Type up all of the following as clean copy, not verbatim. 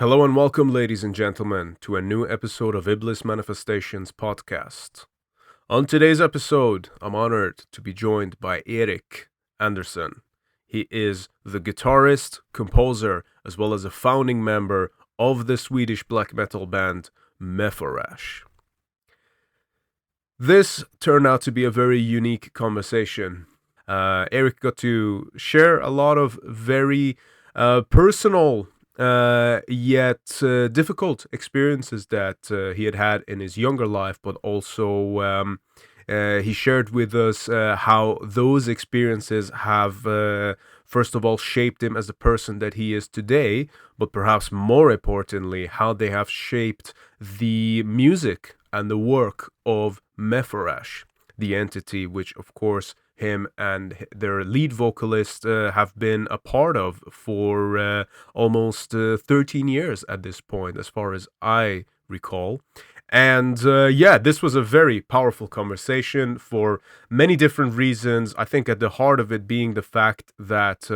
Hello and welcome, ladies and gentlemen, to a new episode of Iblis Manifestations Podcast. On today's episode, I'm honored to be joined by Erik Andersson. He is the guitarist, composer, as well as a founding member of the Swedish Black Metal band Mephorash. This turned out to be a very unique conversation. Erik got to share a lot of very personal yet difficult experiences that he had had in his younger life, but also he shared with us how those experiences have, first of all, shaped him as the person that he is today, but perhaps more importantly, how they have shaped the music and the work of Mephorash, the entity which, of course, him and their lead vocalist have been a part of for almost 13 years at this point, as far as I recall. And this was a very powerful conversation for many different reasons. I think at the heart of it being the fact that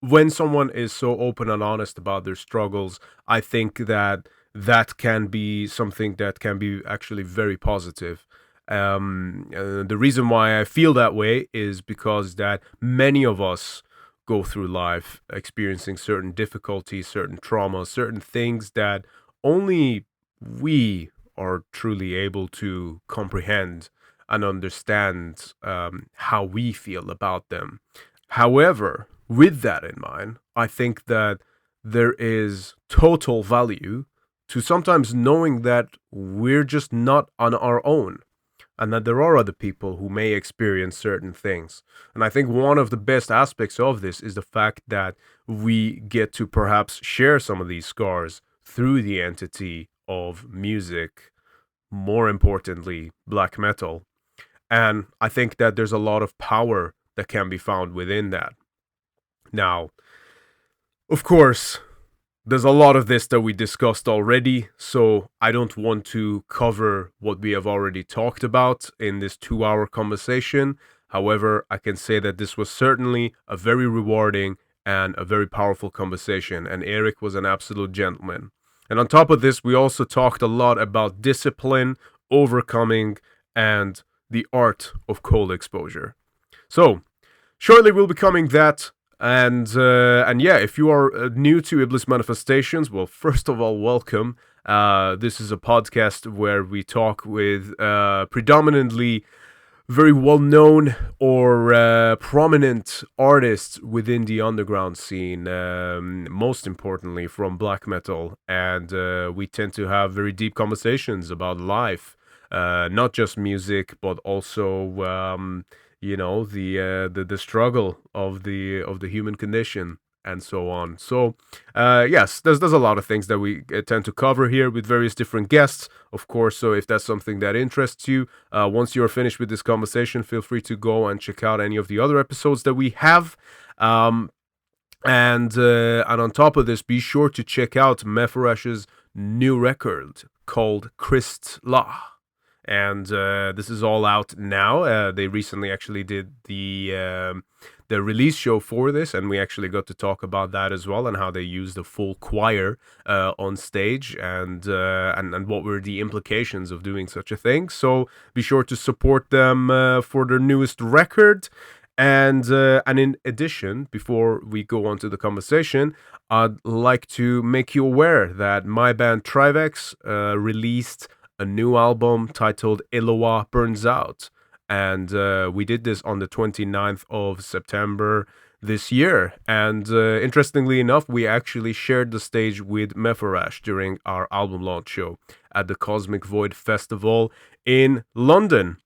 when someone is so open and honest about their struggles, I think that can be something that can be actually very positive. The reason why I feel that way is because that many of us go through life experiencing certain difficulties, certain traumas, certain things that only we are truly able to comprehend and understand how we feel about them. However, with that in mind, I think that there is total value to sometimes knowing that we're just not on our own, and that there are other people who may experience certain things. And I think one of the best aspects of this is the fact that we get to perhaps share some of these scars through the entity of music, more importantly, black metal. And I think that there's a lot of power that can be found within that. Now, of course, there's a lot of this that we discussed already, so I don't want to cover what we have already talked about in this 2-hour conversation. However, I can say that this was certainly a very rewarding and a very powerful conversation, and Erik was an absolute gentleman. And on top of this, we also talked a lot about discipline, overcoming, and the art of cold exposure. So, shortly we'll be coming that. And if you are new to Iblis Manifestations, well, first of all, welcome. This is a podcast where we talk with predominantly very well-known or prominent artists within the underground scene, most importantly from black metal. And we tend to have very deep conversations about life, not just music, but also the struggle of the human condition and so on. So yes, there's a lot of things that we tend to cover here with various different guests, of course. So if that's something that interests you, once you're finished with this conversation, feel free to go and check out any of the other episodes that we have. And on top of this, be sure to check out Mephorash's new record called Kristla. And this is all out now. They recently actually did the release show for this, and we actually got to talk about that as well, and how they used the full choir on stage, and what were the implications of doing such a thing. So be sure to support them for their newest record. And in addition, before we go on to the conversation, I'd like to make you aware that my band Trivex released a new album titled Eloah Burns Out. And we did this on the 29th of September this year. And interestingly enough, we actually shared the stage with Mephorash during our album launch show at the Cosmic Void Festival in London.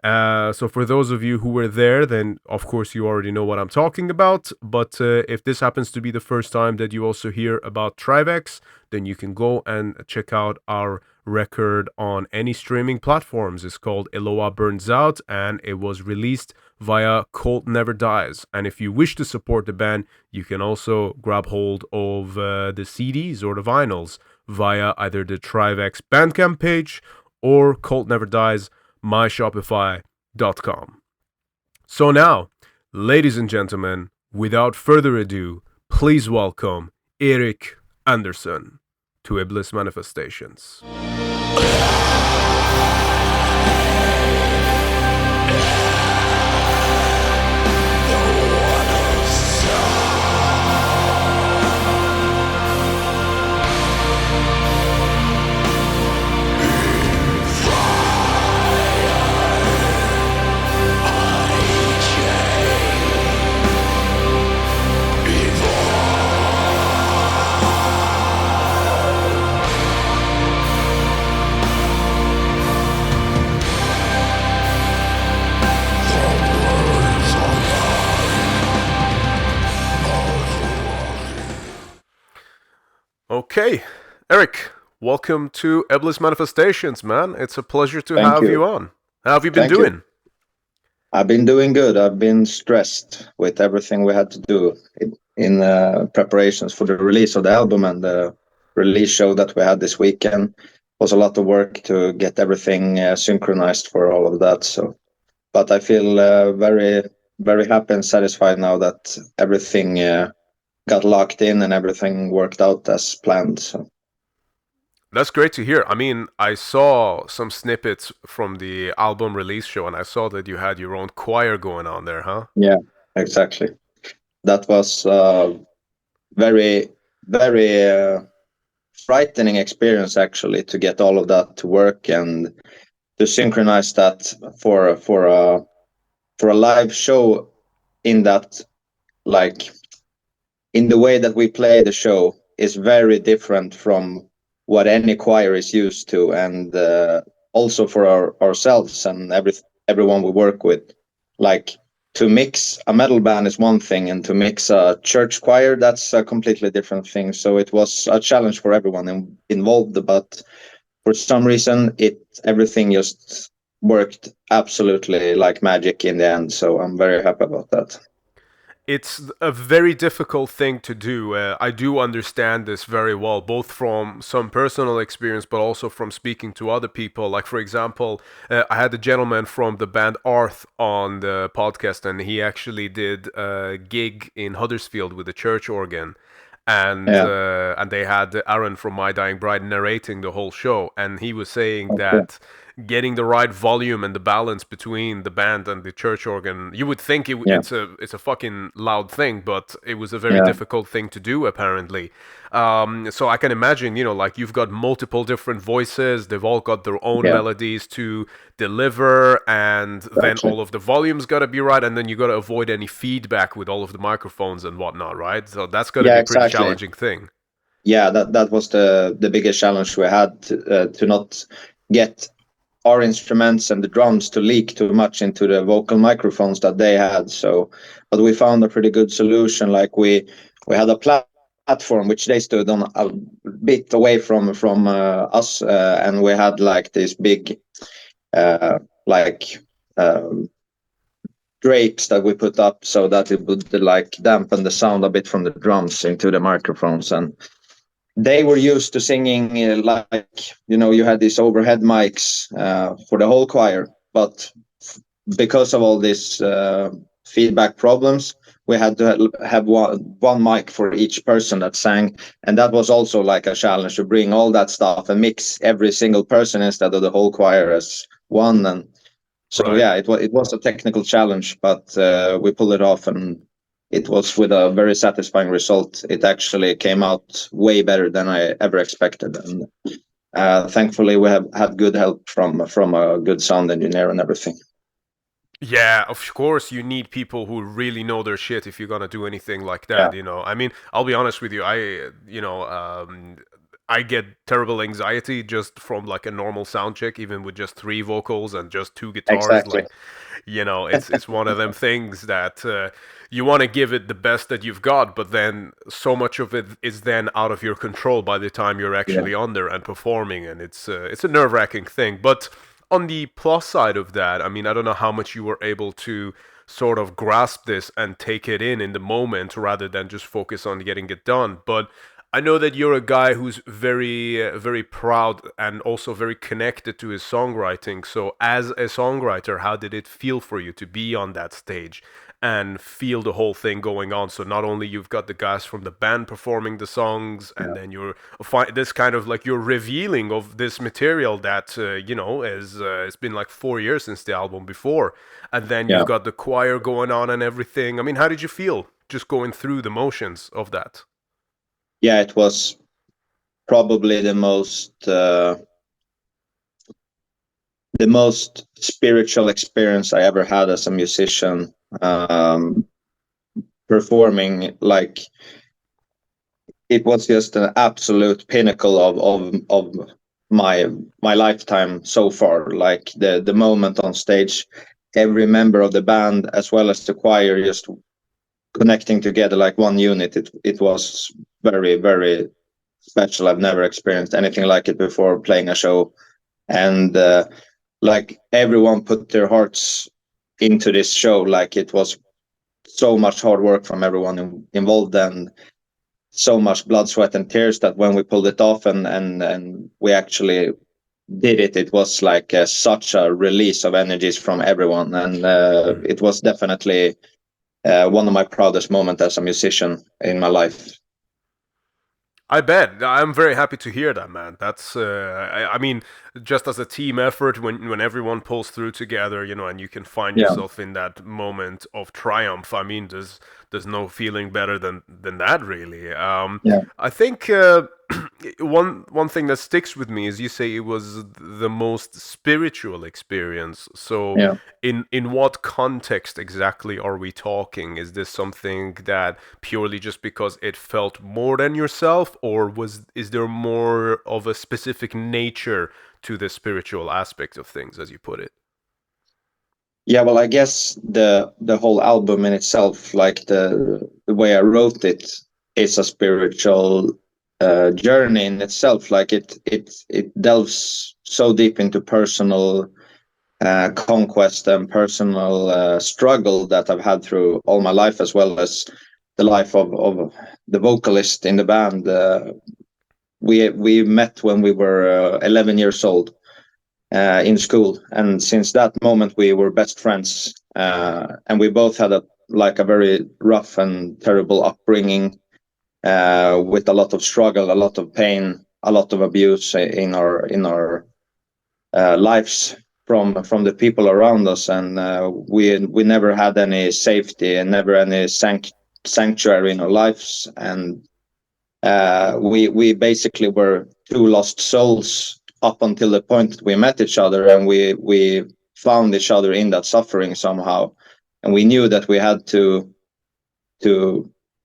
So for those of you who were there, then of course you already know what I'm talking about. But if this happens to be the first time that you also hear about Trivex, then you can go and check out our record on any streaming platforms. It's called Eloah Burns Out, and it was released via Cult Never Dies. And if you wish to support the band, you can also grab hold of the CDs or the vinyls via either the Trivex Bandcamp page or Cult Never Dies myshopify.com. So now, ladies and gentlemen, without further ado, please welcome Erik Andersson to Iblis Manifestations. Okay, Erik, welcome to Iblis Manifestations, man. It's a pleasure to Thank have you you. on. How have you been Thank you. doing? I've been doing good. I've been stressed with everything we had to do in preparations for the release of the album, and the release show that we had this weekend was a lot of work to get everything synchronized for all of that. So, but I feel very, very happy and satisfied now that everything got locked in and everything worked out as planned. So. That's great to hear. I mean, I saw some snippets from the album release show, and I saw that you had your own choir going on there, huh? Yeah, exactly. That was very, very frightening experience actually to get all of that to work and to synchronize that for a live show in that, like, in the way that we play the show is very different from what any choir is used to, and also for ourselves and everyone we work with. Like, to mix a metal band is one thing, and to mix a church choir, that's a completely different thing. So it was a challenge for everyone involved, but for some reason everything just worked absolutely like magic in the end. So I'm very happy about that. It's a very difficult thing to do. I do understand this very well, both from some personal experience, but also from speaking to other people. Like, for example, I had a gentleman from the band Artful on the podcast, and he actually did a gig in Huddersfield with a church organ. Yeah. And they had Aaron from My Dying Bride narrating the whole show, and he was saying Okay. that getting the right volume and the balance between the band and the church organ, you would think Yeah. it's a fucking loud thing, but it was a very Yeah. difficult thing to do apparently. So I can imagine, like you've got multiple different voices, they've all got their own Yeah. melodies to deliver, and then Exactly. all of the volumes got to be right, and then you got to avoid any feedback with all of the microphones and whatnot, right? So that's got to Yeah, be a pretty exactly. challenging thing. Yeah, that was the biggest challenge we had, to not get our instruments and the drums to leak too much into the vocal microphones that they had. So, but we found a pretty good solution. Like, we had a platform which they stood on a bit away from us, and we had like this big like um, drapes that we put up so that it would like dampen the sound a bit from the drums into the microphones. And they were used to singing like, you had these overhead mics for the whole choir, but because of all these feedback problems, we had to have one mic for each person that sang, and that was also like a challenge to bring all that stuff and mix every single person instead of the whole choir as one. And so Right. yeah, it was a technical challenge, but we pulled it off, and it was with a very satisfying result. It actually came out way better than I ever expected, and thankfully we have had good help from a good sound engineer and everything. Yeah, of course you need people who really know their shit if you're gonna do anything like Yeah, that. I mean, I'll be honest with you, I get terrible anxiety just from like a normal sound check, even with just three vocals and just two guitars. exactly. Like, it's one of them things that you want to give it the best that you've got, but then so much of it is then out of your control by the time you're Yeah, actually on there and performing, and it's a nerve-wracking thing. But on the plus side of that, I mean, I don't know how much you were able to sort of grasp this and take it in the moment rather than just focus on getting it done. But I know that you're a guy who's very, very proud and also very connected to his songwriting. So, as a songwriter, how did it feel for you to be on that stage and feel the whole thing going on. So not only you've got the guys from the band performing the songs, and then you're this kind of like you're revealing of this material that is it's been like 4 years since the album before, and then you've got the choir going on and everything. I mean, how did you feel just going through the motions of that? Yeah, it was probably the most spiritual experience I ever had as a musician, performing. Like, it was just an absolute pinnacle of my lifetime so far. Like the moment on stage, every member of the band as well as the choir just connecting together like one unit. It was very, very special. I've never experienced anything like it before, playing a show, and like everyone put their hearts into this show. Like, it was so much hard work from everyone involved, and so much blood, sweat, and tears, that when we pulled it off and we actually did it, it was like such a release of energies from everyone, and it was definitely one of my proudest moments as a musician in my life. I bet. I'm very happy to hear that, man. That's, I mean, just as a team effort, when everyone pulls through together, and you can find yourself in that moment of triumph. I mean, there's no feeling better than that, really. I think one thing that sticks with me is you say it was the most spiritual experience. So, in what context exactly are we talking? Is this something that purely just because it felt more than yourself, or is there more of a specific nature to the spiritual aspect of things, as you put it? Yeah, well, I guess the whole album in itself, like the way I wrote it, is a spiritual journey in itself. Like, it delves so deep into personal conquest and personal struggle that I've had through all my life, as well as the life of the vocalist in the band. We met when we were 11 years old in school, and since that moment we were best friends. And we both had a very rough and terrible upbringing, with a lot of struggle, a lot of pain, a lot of abuse in our lives from the people around us, and we never had any safety and never any sanctuary in our lives, and we basically were two lost souls up until the point that we met each other, and we found each other in that suffering somehow, and we knew that we had to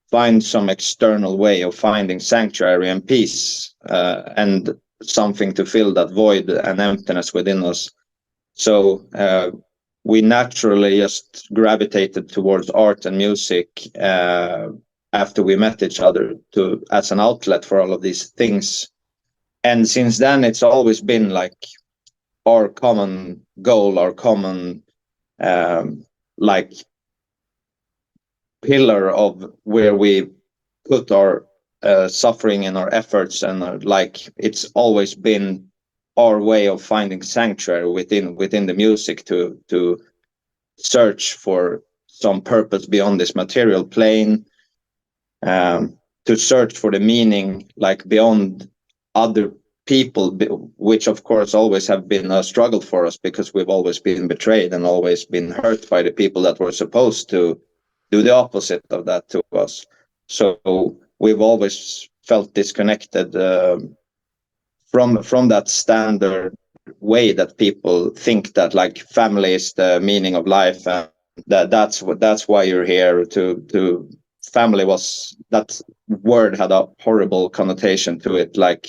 find some external way of finding sanctuary and peace, and something to fill that void and emptiness within us. So we naturally just gravitated towards art and music after we met each other, as an outlet for all of these things. And since then, it's always been like our common goal, our common like pillar of where we put our suffering and our efforts, and like it's always been our way of finding sanctuary within the music, to search for some purpose beyond this material plane, to search for the meaning like beyond other people, which of course always have been a struggle for us, because we've always been betrayed and always been hurt by the people that were supposed to do the opposite of that to us. So we've always felt disconnected from that standard way that people think that like family is the meaning of life, and that's why you're here. To family, was that word had a horrible connotation to it, like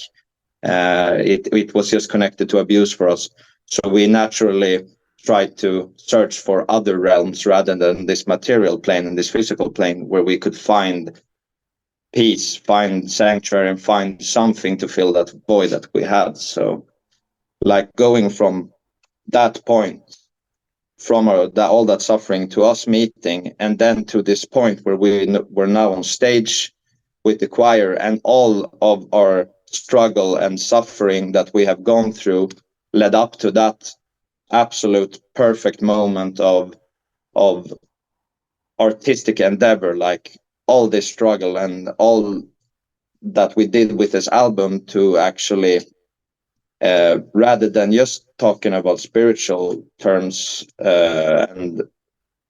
it was just connected to abuse for us. So we naturally tried to search for other realms rather than this material plane and this physical plane, where we could find peace, find sanctuary, and find something to fill that void that we had. So like going from that point, from all that suffering, to us meeting, and then to this point where we're now on stage with the choir, and all of our struggle and suffering that we have gone through led up to that absolute perfect moment of artistic endeavor, like all this struggle and all that we did with this album to actually, rather than just talking about spiritual terms and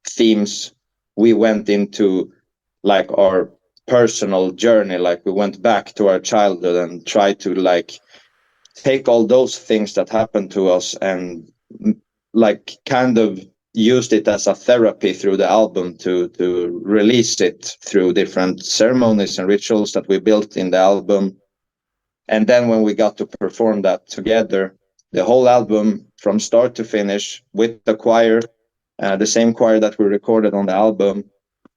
themes, we went into like our personal journey. Like we went back to our childhood and tried to like take all those things that happened to us and like kind of used it as a therapy through the album to release it through different ceremonies and rituals that we built in the album. And then when we got to perform that together, the whole album from start to finish with the choir, the same choir that we recorded on the album,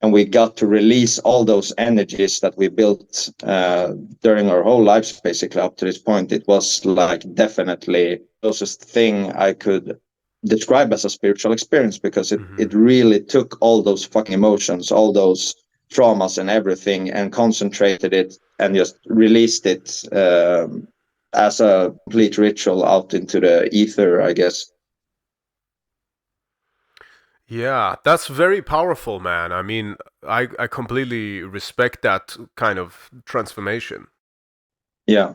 and we got to release all those energies that we built during our whole lives, basically up to this point. It was like definitely the closest thing I could describe as a spiritual experience, because it really took all those fucking emotions, all those traumas and everything, and concentrated it and just released it as a complete ritual out into the ether, I guess. Yeah, that's very powerful, man. I mean, I completely respect that kind of transformation. Yeah.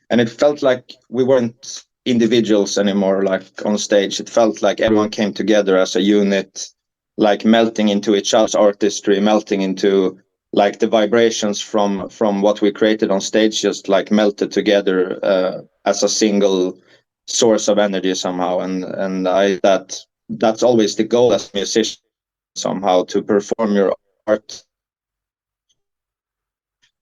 And it felt like we weren't individuals anymore, like on stage. It felt like everyone came together as a unit, like melting into each other's artistry, melting into like the vibrations from what we created on stage, just like melted together as a single source of energy somehow. And that's always the goal as a musician, somehow, to perform your art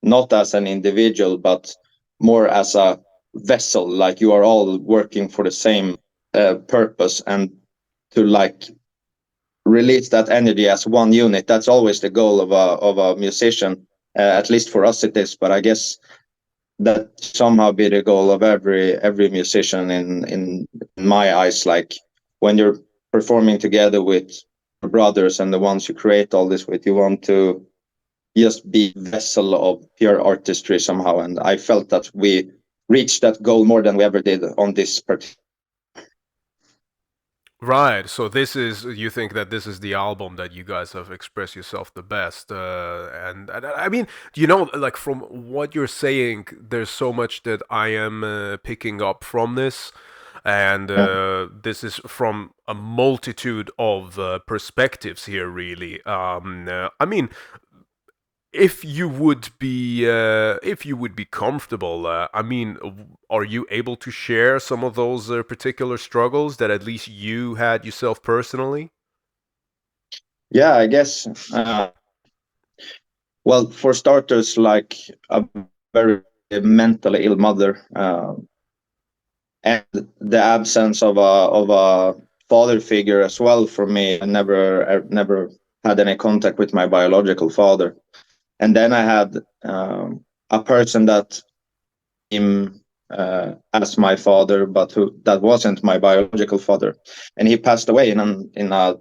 not as an individual, but more as a vessel. Like you are all working for the same purpose, and to like release that energy as one unit. That's always the goal of a musician. At least for us it is, but I guess that somehow be the goal of every musician in my eyes. Like when you're performing together with your brothers and the ones you create all this with, you want to just be vessel of pure artistry somehow. And I felt that we reached that goal more than we ever did on this particular. Right. So you think that this is the album that you guys have expressed yourself the best. And I mean, like from what you're saying, there's so much that I am picking up from this. And this is from a multitude of perspectives here, really. I mean, if you would be comfortable, I mean, are you able to share some of those particular struggles that at least you had yourself personally? Yeah, I guess. Well, for starters, like a very mentally ill mother, and the absence of a father figure as well for me. I never had any contact with my biological father, and then I had a person that as my father, but that wasn't my biological father, and he passed away in a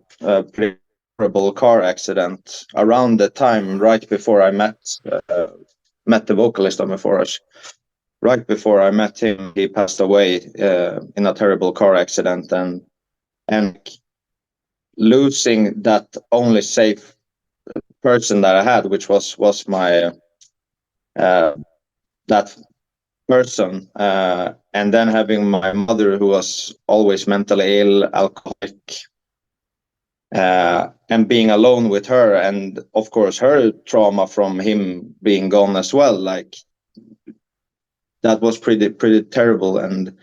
pretty horrible car accident around the time right before I met the vocalist of Mephorash. Right before I met him, he passed away in a terrible car accident, and losing that only safe person that I had, which was my that person, and then having my mother, who was always mentally ill, alcoholic, and being alone with her, and of course her trauma from him being gone as well. Like that was pretty terrible, and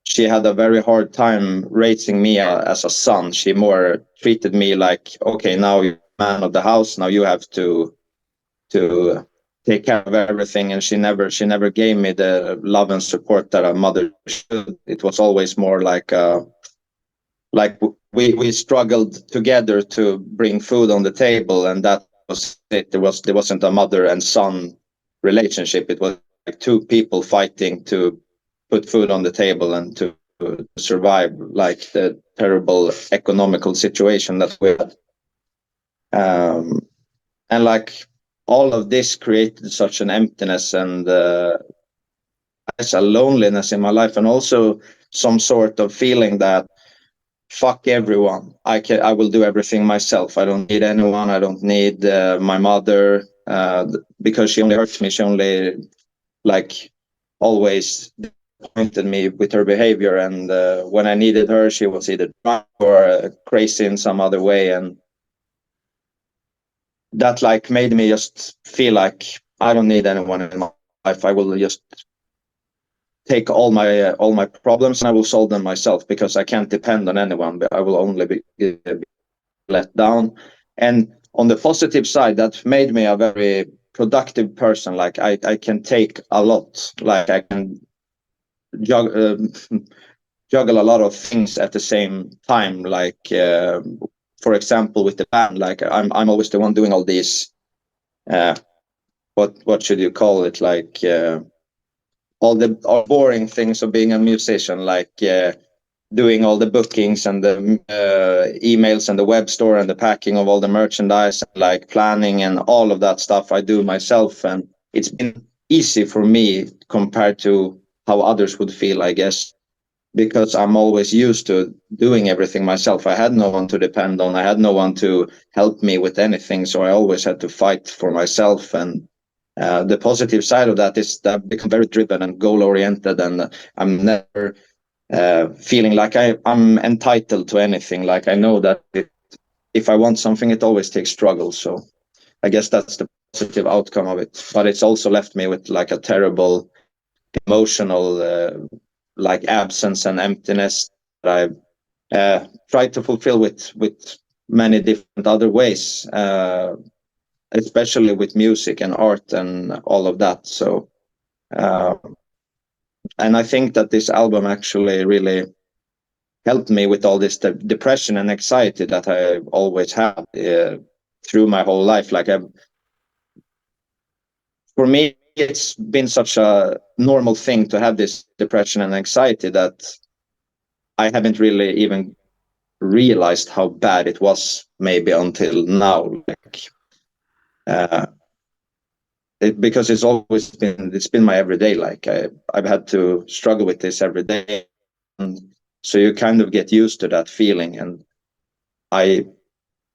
she had a very hard time raising me as a son. She more treated me like, okay, now you're man of the house, now you have to take care of everything, and she never gave me the love and support that a mother should. It was always more like we struggled together to bring food on the table, and that was it. There wasn't a mother and son relationship. It was like two people fighting to put food on the table and to survive like the terrible economical situation that we had. And like all of this created such an emptiness and a loneliness in my life, and also some sort of feeling that fuck everyone. I will do everything myself. I don't need anyone. I don't need my mother, because she only hurts me. She only like always disappointed me with her behavior. And when I needed her, she was either drunk or crazy in some other way. And that like made me just feel like I don't need anyone in my life. I will just take all my problems and I will solve them myself, because I can't depend on anyone. But I will only be let down. And on the positive side, that made me a very productive person. Like I can take a lot. Like I can juggle, juggle a lot of things at the same time. Like for example, with the band, like I'm always the one doing all these. What should you call it? Like all the boring things of being a musician, like doing all the bookings and the emails and the web store and the packing of all the merchandise, like planning and all of that stuff I do myself. And it's been easy for me compared to how others would feel, I guess, because I'm always used to doing everything myself. I had no one to depend on. I had no one to help me with anything. So I always had to fight for myself. And the positive side of that is that I've become very driven and goal oriented, and I'm never feeling like I'm entitled to anything. Like I know that if I want something, it always takes struggle. So I guess that's the positive outcome of it. But it's also left me with like a terrible emotional like absence and emptiness that I tried to fulfill with many different other ways, especially with music and art and all of that. So and I think that this album actually really helped me with all this depression and anxiety that I always had through my whole life. Like for me, it's been such a normal thing to have this depression and anxiety that I haven't really even realized how bad it was maybe until now. Like because it's been my everyday. Like I've had to struggle with this every day, and so you kind of get used to that feeling. And I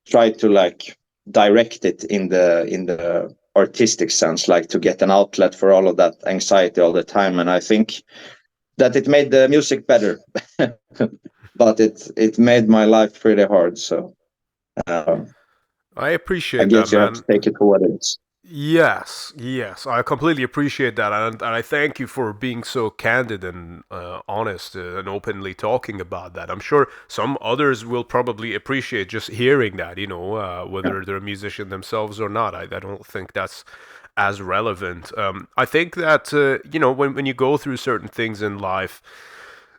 try to like direct it in the artistic sense, like to get an outlet for all of that anxiety all the time. And I think that it made the music better, but it made my life pretty hard. So I I appreciate that, guess you have to man. take it for what it is. Yes, I completely appreciate that, and I thank you for being so candid and honest and openly talking about that. I'm sure some others will probably appreciate just hearing that, Yeah. whether they're a musician themselves or not. I don't think that's as relevant. I think that, when you go through certain things in life,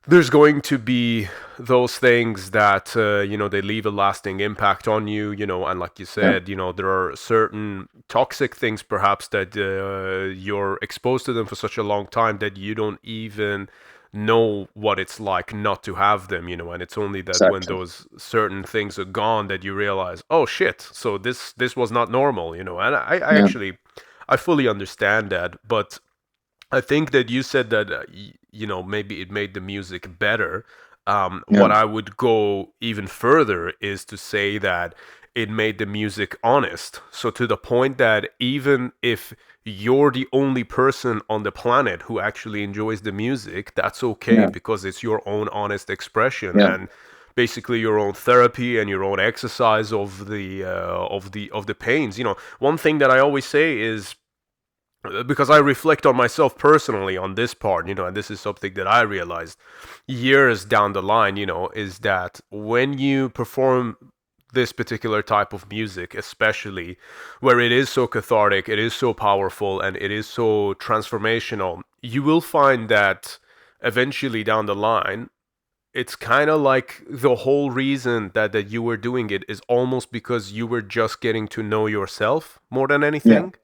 there's going to be those things that they leave a lasting impact on you, and like you Yeah. said, there are certain toxic things perhaps that you're exposed to them for such a long time that you don't even know what it's like not to have them, and it's only that when Exactly. those certain things are gone that you realize, oh shit, so this was not normal, and I Yeah. actually I fully understand that. But I think that you said that maybe it made the music better. Yeah. What I would go even further is to say that it made the music honest. So to the point that even if you're the only person on the planet who actually enjoys the music, that's okay Yeah. because it's your own honest expression Yeah. and basically your own therapy and your own exercise of the pains. One thing that I always say is, because I reflect on myself personally on this part, and this is something that I realized years down the line, is that when you perform this particular type of music, especially where it is so cathartic, it is so powerful, and it is so transformational, you will find that eventually down the line, it's kind of like the whole reason that you were doing it is almost because you were just getting to know yourself more than Yeah. anything.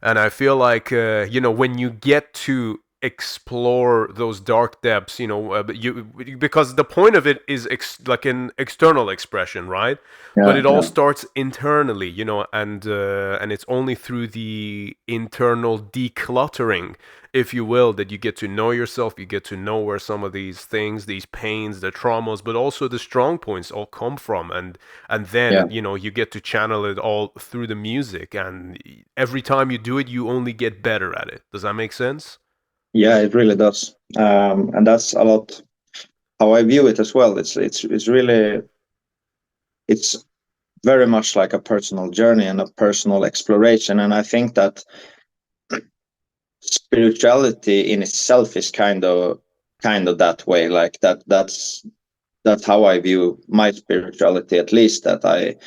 And I feel like, when you get to explore those dark depths, because the point of it is like an external expression, right? But Yeah, it all yeah, starts internally, and it's only through the internal decluttering, if you will, that you get to know yourself. You get to know where some of these things, these pains, the traumas, but also the strong points all come from, and yeah. then you get to channel it all through the music, and every time you do it, you only get better at it. Does that make sense? Yeah, it really does. And that's a lot how I view it as well. It's really, it's very much like a personal journey and a personal exploration. And I think that spirituality in itself is kind of that way. Like that's how I view my spirituality, at least. That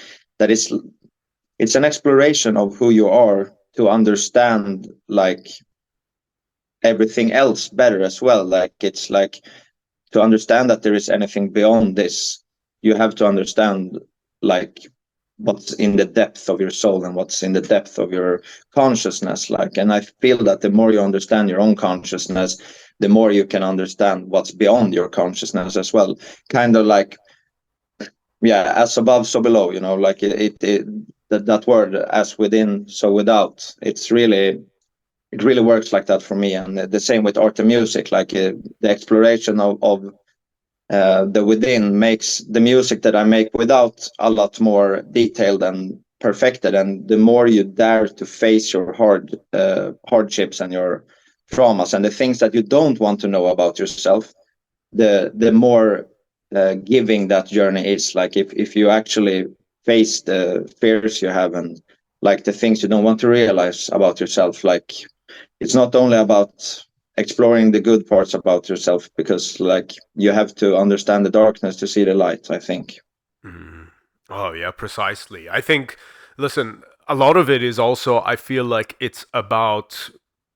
it's an exploration of who you are to understand like everything else better as well. Like it's like, to understand that there is anything beyond this, you have to understand like what's in the depth of your soul and what's in the depth of your consciousness. Like, and I feel that the more you understand your own consciousness, the more you can understand what's beyond your consciousness as well. Kind of like, yeah, as above, so below. Like that word, as within, so without. It really works like that for me, and the same with art and music. Like the exploration of the within makes the music that I make without a lot more detailed and perfected. And the more you dare to face your hardships and your traumas and the things that you don't want to know about yourself, the more giving that journey is. Like if you actually face the fears you have and like the things you don't want to realize about yourself, like it's not only about exploring the good parts about yourself, because like you have to understand the darkness to see the light, I think. Mm. Oh, yeah, precisely. I think, listen, a lot of it is also, I feel like it's about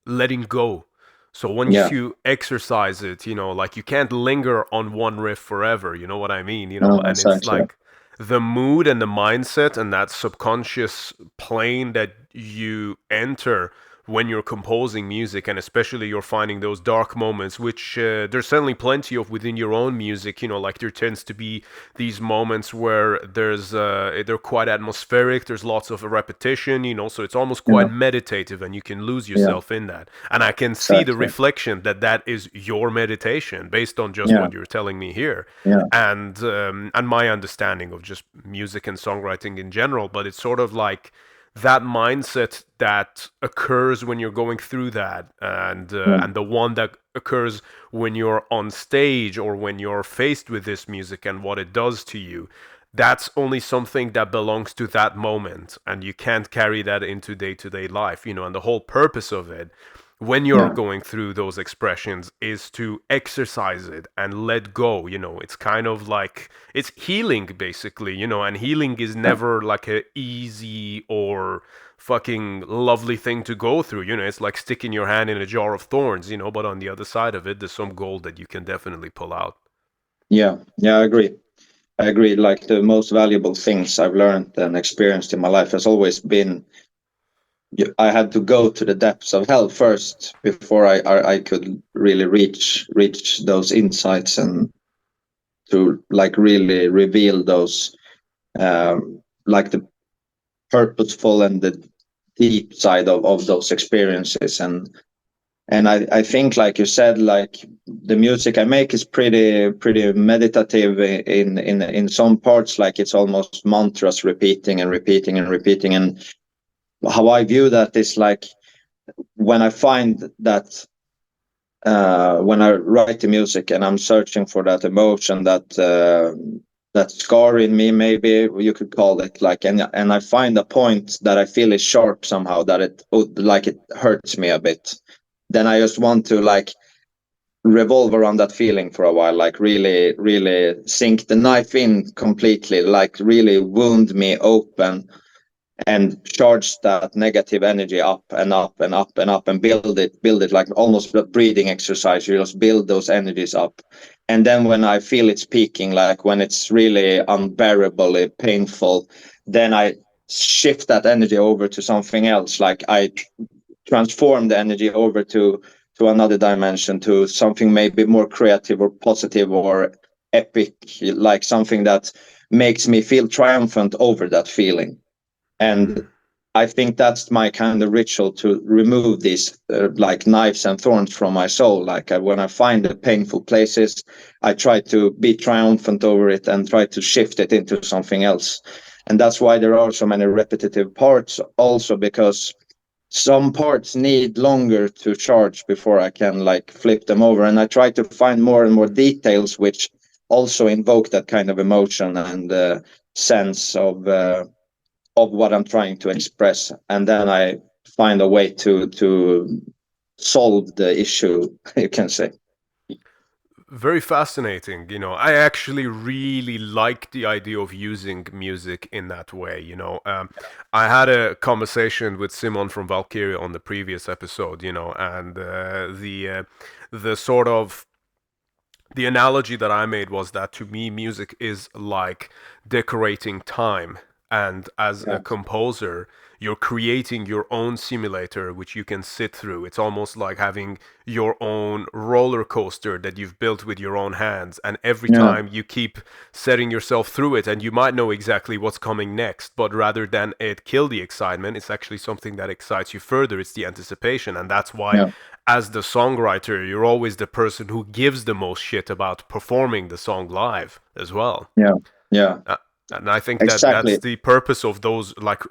letting go. So once Yeah, you exercise it, like you can't linger on one riff forever, you know what I mean? no, And it's exactly. like the mood and the mindset and that subconscious plane that you enter when you're composing music, and especially you're finding those dark moments, which there's certainly plenty of within your own music. Like there tends to be these moments where they're quite atmospheric. There's lots of repetition, so it's almost Yeah, quite meditative, and you can lose yeah, yourself in that. And I can see the exactly. reflection that is your meditation based on just Yeah, what you're telling me here, yeah, and my understanding of just music and songwriting in general. But it's sort of like that mindset that occurs when you're going through that, yeah, and the one that occurs when you're on stage or when you're faced with this music and what it does to you. That's only something that belongs to that moment, and you can't carry that into day-to-day life. And the whole purpose of it, when you're yeah, going through those expressions, is to exercise it and let go. It's kind of like it's healing, basically. And healing is yeah. never like a easy or fucking lovely thing to go through. It's like sticking your hand in a jar of thorns. But on the other side of it, there's some gold that you can definitely pull out. Yeah, yeah, I agree. I agree. Like the most valuable things I've learned and experienced in my life has always been, I had to go to the depths of hell first before I could really reach those insights, and to like really reveal those, like the purposeful and the deep side of those experiences. And I think, like you said, like the music I make is pretty meditative in some parts. Like it's almost mantras, repeating and repeating and repeating. And how I view that is like, when I find that, when I write the music and I'm searching for that emotion, that scar in me, maybe you could call it, like, and I find a point that I feel is sharp somehow, that it hurts me a bit, then I just want to like revolve around that feeling for a while, like really really sink the knife in completely, like really wound me open, and charge that negative energy up and up and up and up, and build it like almost a breathing exercise. You just build those energies up, and then when I feel it's peaking, like when it's really unbearably painful, then I shift that energy over to something else. Like I transform the energy over to to another dimension, to something maybe more creative or positive or epic, like something that makes me feel triumphant over that feeling. And I think that's my kind of ritual, to remove these like knives and thorns from my soul. Like when I find the painful places, I try to be triumphant over it and try to shift it into something else. And that's why there are so many repetitive parts also, because some parts need longer to charge before I can like flip them over. And I try to find more and more details which also invoke that kind of emotion and sense of what I'm trying to express, and then I find a way to solve the issue, you can say. Very fascinating. I actually really like the idea of using music in that way. I had a conversation with Simon from Valkyria on the previous episode, and the sort of the analogy that I made was that to me, music is like decorating time. And as a Yeah. composer, you're creating your own simulator, which you can sit through. It's almost like having your own roller coaster that you've built with your own hands. And every Yeah. time you keep setting yourself through it, and you might know exactly what's coming next, but rather than it kill the excitement, it's actually something that excites you further. It's the anticipation. And that's why, Yeah. as the songwriter, you're always the person who gives the most shit about performing the song live as well. Yeah. Yeah. Uh, and I think that that's Exactly. the purpose of those like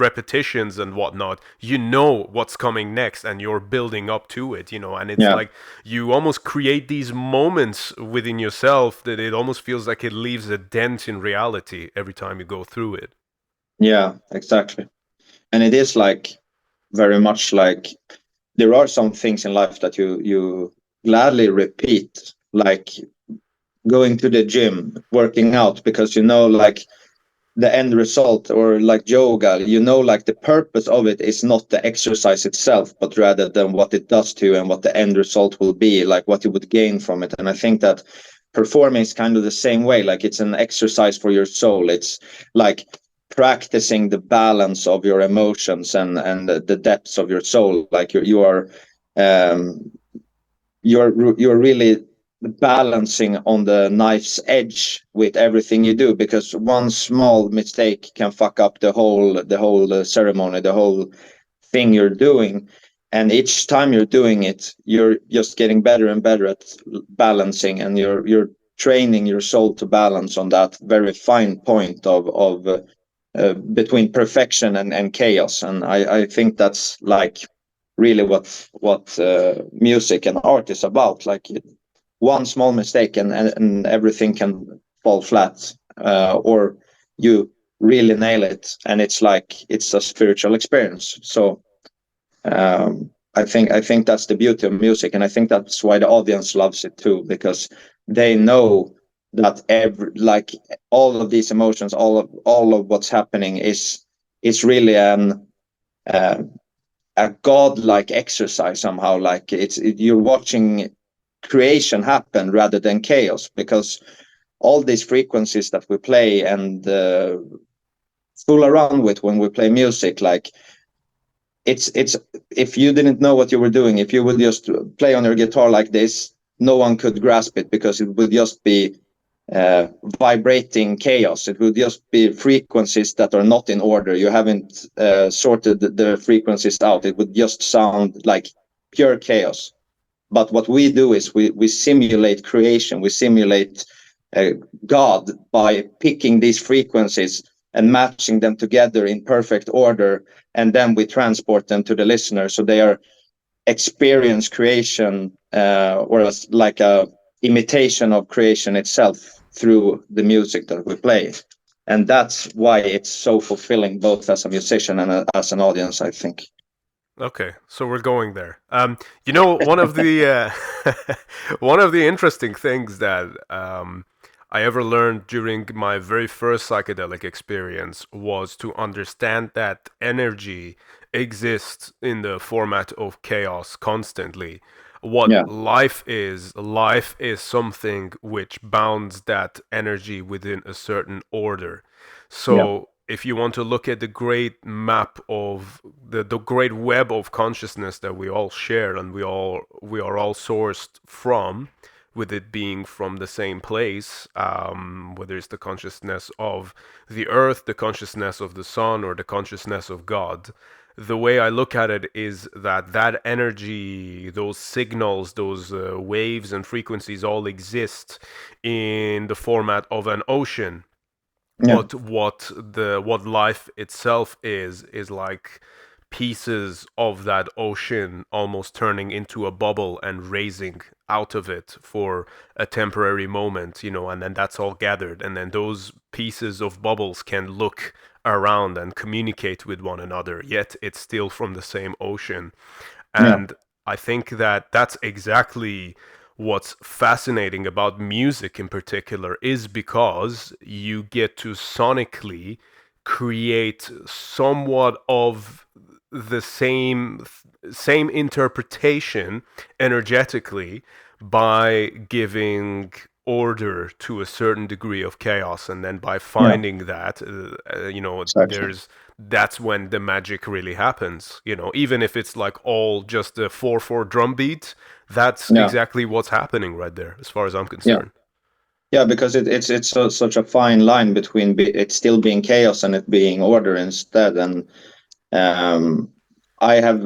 repetitions and whatnot. You know what's coming next, and you're building up to it. And it's Yeah. like you almost create these moments within yourself that it almost feels like it leaves a dent in reality every time you go through it. Yeah. Exactly. And it is like very much like there are some things in life that you gladly repeat, like going to the gym, working out, because like the end result, or like yoga, like the purpose of it is not the exercise itself, but rather than what it does to you and what the end result will be, like what you would gain from it. And I think that performing is kind of the same way. Like it's an exercise for your soul. It's like practicing the balance of your emotions and the depths of your soul. Like um, you're really balancing on the knife's edge with everything you do, because one small mistake can fuck up the whole ceremony, the whole thing you're doing. And each time you're doing it, you're just getting better and better at balancing, and you're training your soul to balance on that very fine point of between perfection and chaos. And I think that's like really what music and art is about. Like one small mistake and everything can fall flat, or you really nail it, and it's like it's a spiritual experience. So I think that's the beauty of music, and I think that's why the audience loves it too, because they know that like all of these emotions, all of what's happening is really uh, a godlike exercise somehow. Like you're watching creation happen rather than chaos, because all these frequencies that we play and fool around with when we play music, like it's if you didn't know what you were doing, if you would just play on your guitar like this, no one could grasp it, because it would just be vibrating chaos. It would just be frequencies that are not in order. You haven't sorted the frequencies out. It would just sound like pure chaos. But what we do is we simulate creation. We simulate uh, God by picking these frequencies and matching them together in perfect order, and then we transport them to the listener, so they are experience creation, or as like a imitation of creation itself through the music that we play. And that's why it's so fulfilling, both as a musician and as an audience, I think. Okay, so we're going there. One of the one of the interesting things that I ever learned during my very first psychedelic experience was to understand that energy exists in the format of chaos constantly. What Yeah. life is something which bounds that energy within a certain order. Yeah. So if you want to look at the great map of the great web of consciousness that we all share and we are all sourced from, with it being from the same place, whether it's the consciousness of the earth, the consciousness of the sun, or the consciousness of God. The way I look at it is that that energy, those signals, those waves and frequencies all exist in the format of an ocean. Yeah. But what life itself is like pieces of that ocean almost turning into a bubble and raising out of it for a temporary moment, and then that's all gathered, and then those pieces of bubbles can look around and communicate with one another, yet it's still from the same ocean. Yeah. And I think that that's exactly what's fascinating about music in particular, is because you get to sonically create somewhat of the same interpretation energetically by giving order to a certain degree of chaos, and then by Yeah. finding that Exactly. that's when the magic really happens. Even if it's like all just a 4/4 drum beat, that's Yeah. exactly what's happening right there, as far as I'm Yeah. concerned. Yeah, because such a fine line between it still being chaos and it being order instead. And um, I have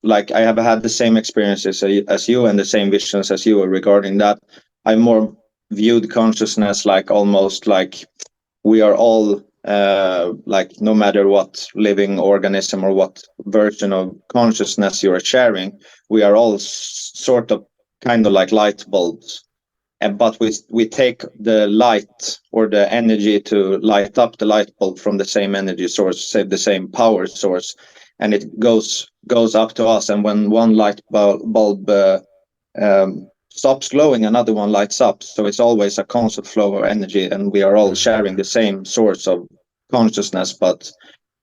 I have had the same experiences as you and the same visions as you regarding that. I more viewed consciousness like almost like we are all like no matter what living organism or what version of consciousness you are sharing, we are all sort of kind of like light bulbs, but we take the light or the energy to light up the light bulb from the same energy source, say the same power source, and it goes up to us. And when one light bulb stops glowing, another one lights up. So it's always a constant flow of energy, and we are all sharing the same source of consciousness, but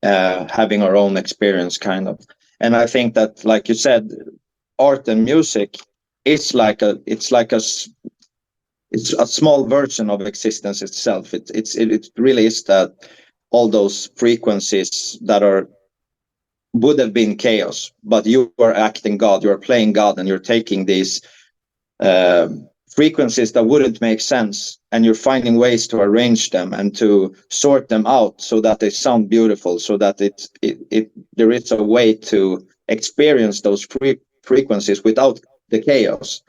having our own experience, kind of. And I think that, like you said, art and music is it's a small version of existence itself. It really is that all those frequencies that are would have been chaos, but you are acting God, you are playing God, and you're taking these uh, frequencies that wouldn't make sense, and you're finding ways to arrange them and to sort them out so that they sound beautiful, so that there is a way to experience those frequencies without the chaos.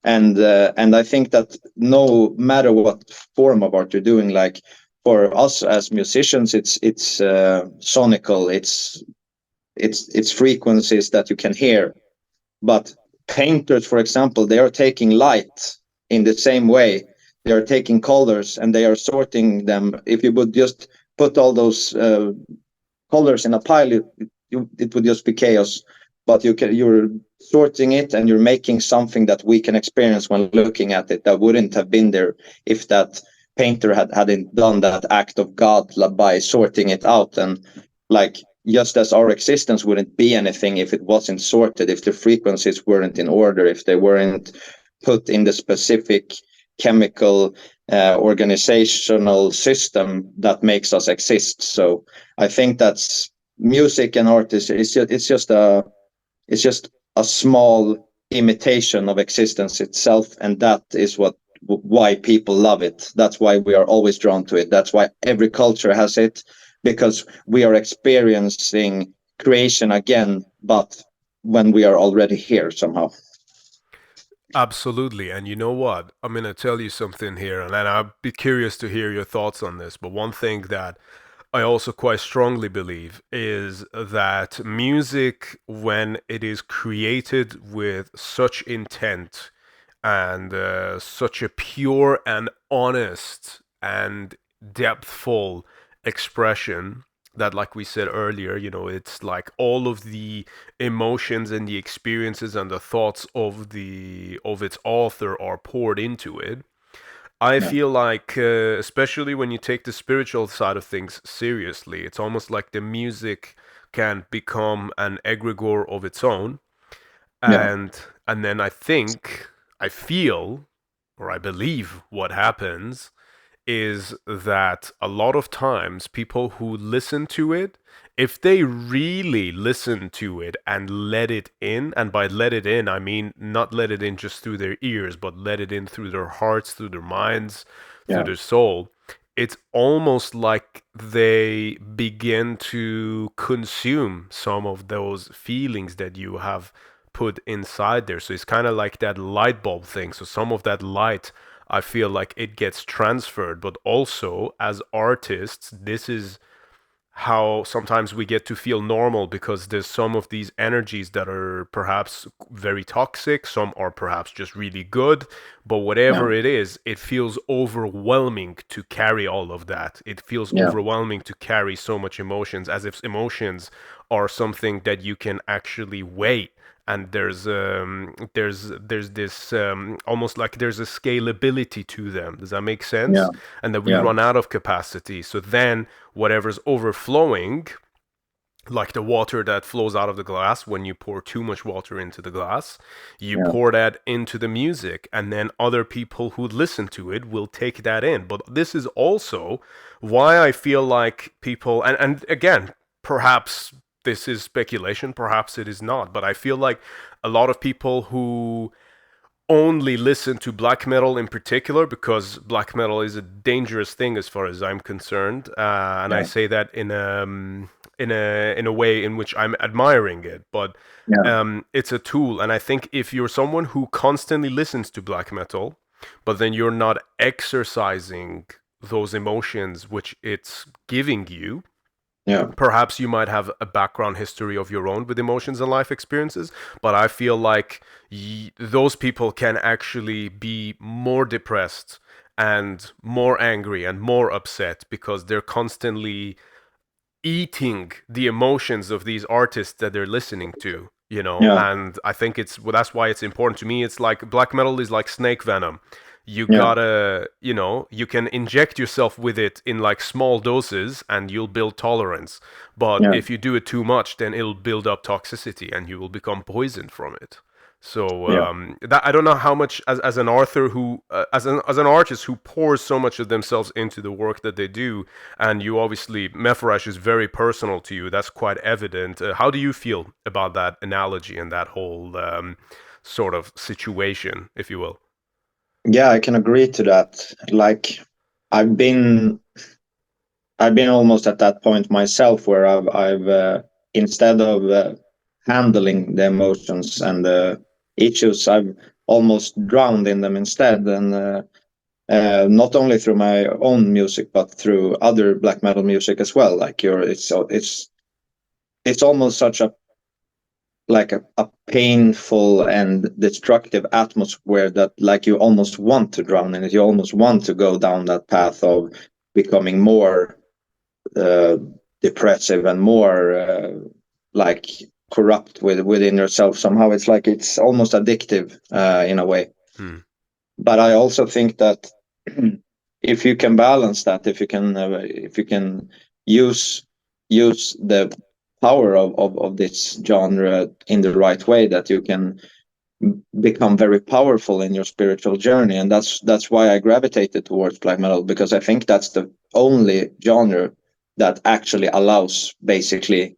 And I think that no matter what form of art you're doing, like for us as musicians, it's sonical, it's frequencies that you can hear. But painters, for example, they are taking light in the same way. They are taking colors and they are sorting them. If you would just put all those colors in a pile, it would just be chaos. But you're sorting it and you're making something that we can experience when looking at it, that wouldn't have been there if that painter hadn't done that act of God by sorting it out. And like, just as our existence wouldn't be anything if it wasn't sorted, if the frequencies weren't in order, if they weren't put in the specific chemical organizational system that makes us exist. So I think that's music and art it's just a small imitation of existence itself, and that is why people love it. That's why we are always drawn to it. That's why every culture has it, because we are experiencing creation again, but when we are already here somehow. Absolutely. And you know what? I'm going to tell you something here, and then I'd be curious to hear your thoughts on this. But one thing that I also quite strongly believe is that music, when it is created with such intent and such a pure and honest and depthful expression, that, like we said earlier, it's like all of the emotions and the experiences and the thoughts of its author are poured into it. I Yeah. feel like, especially when you take the spiritual side of things seriously, it's almost like the music can become an egregore of its own. Yeah. And then I feel, or I believe what happens is that a lot of times people who listen to it, if they really listen to it and let it in, and by let it in, I mean not let it in just through their ears, but let it in through their hearts, through their minds, through Yeah. their soul, it's almost like they begin to consume some of those feelings that you have put inside there. So it's kind of like that light bulb thing. So some of that light, I feel like it gets transferred, but also as artists, this is how sometimes we get to feel normal, because there's some of these energies that are perhaps very toxic, some are perhaps just really good, but whatever Yeah. it is, it feels overwhelming to carry all of that. It feels Yeah. overwhelming to carry so much emotions, as if emotions are something that you can actually weigh. And there's this almost like there's a scalability to them. Does that make sense? Yeah. And that we Yeah. run out of capacity. So then whatever's overflowing, like the water that flows out of the glass when you pour too much water into the glass, you Yeah. pour that into the music, and then other people who listen to it will take that in. But this is also why I feel like people, and again, perhaps this is speculation, perhaps it is not, but I feel like a lot of people who only listen to black metal in particular, because black metal is a dangerous thing as far as I'm concerned, and I Yeah. say that in a way in which I'm admiring it, but Yeah. it's a tool. And I think if you're someone who constantly listens to black metal, but then you're not exercising those emotions which it's giving you, Yeah. perhaps you might have a background history of your own with emotions and life experiences, but I feel like those people can actually be more depressed and more angry and more upset because they're constantly eating the emotions of these artists that they're listening to, you know. Yeah. And I think that's why it's important to me. It's like black metal is like snake venom. You Yeah. gotta, you know, you can inject yourself with it in like small doses and you'll build tolerance, but Yeah. if you do it too much, then it'll build up toxicity and you will become poisoned from it. So Yeah. that I don't know how much, as an author who as an artist who pours so much of themselves into the work that they do, and you obviously, Mephorash is very personal to you. That's quite evident. How do you feel about that analogy and that whole sort of situation, if you will? Yeah, I can agree to that. Like, I've been I've been almost at that point myself where I've instead of handling the emotions and the issues, I've almost drowned in them instead, and not only through my own music but through other black metal music as well. Like, it's almost such a like a painful and destructive atmosphere that, like, you almost want to drown in it. You almost want to go down that path of becoming more uh, depressive and more like corrupt within yourself somehow. It's like it's almost addictive in a way. Hmm. But I also think that if you can balance that, if you can use use the power of this genre in the right way, that you can become very powerful in your spiritual journey. And that's why I gravitated towards black metal, because I think that's the only genre that actually allows basically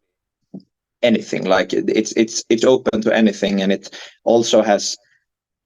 anything. Like, it's open to anything, and it also has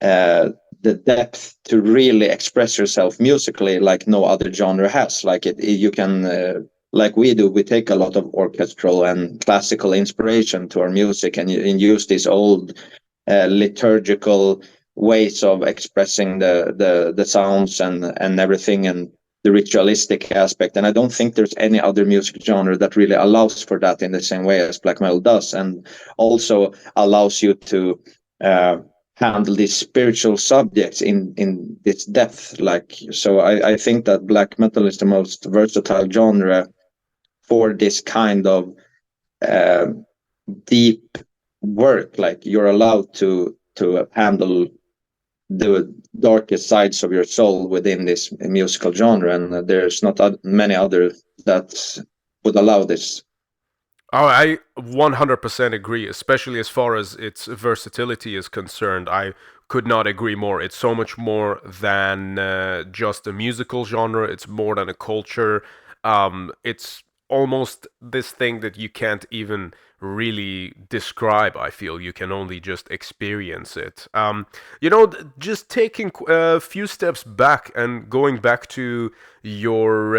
uh, the depth to really express yourself musically like no other genre has. Like, you can like we do, we take a lot of orchestral and classical inspiration to our music, and use these old liturgical ways of expressing the sounds and everything, and the ritualistic aspect. And I don't think there's any other music genre that really allows for that in the same way as black metal does, and also allows you to uh, handle these spiritual subjects in this depth. Like, so I think that black metal is the most versatile genre for this kind of uh, deep work. Like, you're allowed to handle the darkest sides of your soul within this musical genre, and there's not many others that would allow this. Oh, I 100% agree, especially as far as its versatility is concerned. I could not agree more. It's so much more than just a musical genre, it's more than a culture. It's almost this thing that you can't even really describe, I feel. You can only just experience it. Just taking a few steps back and going back to your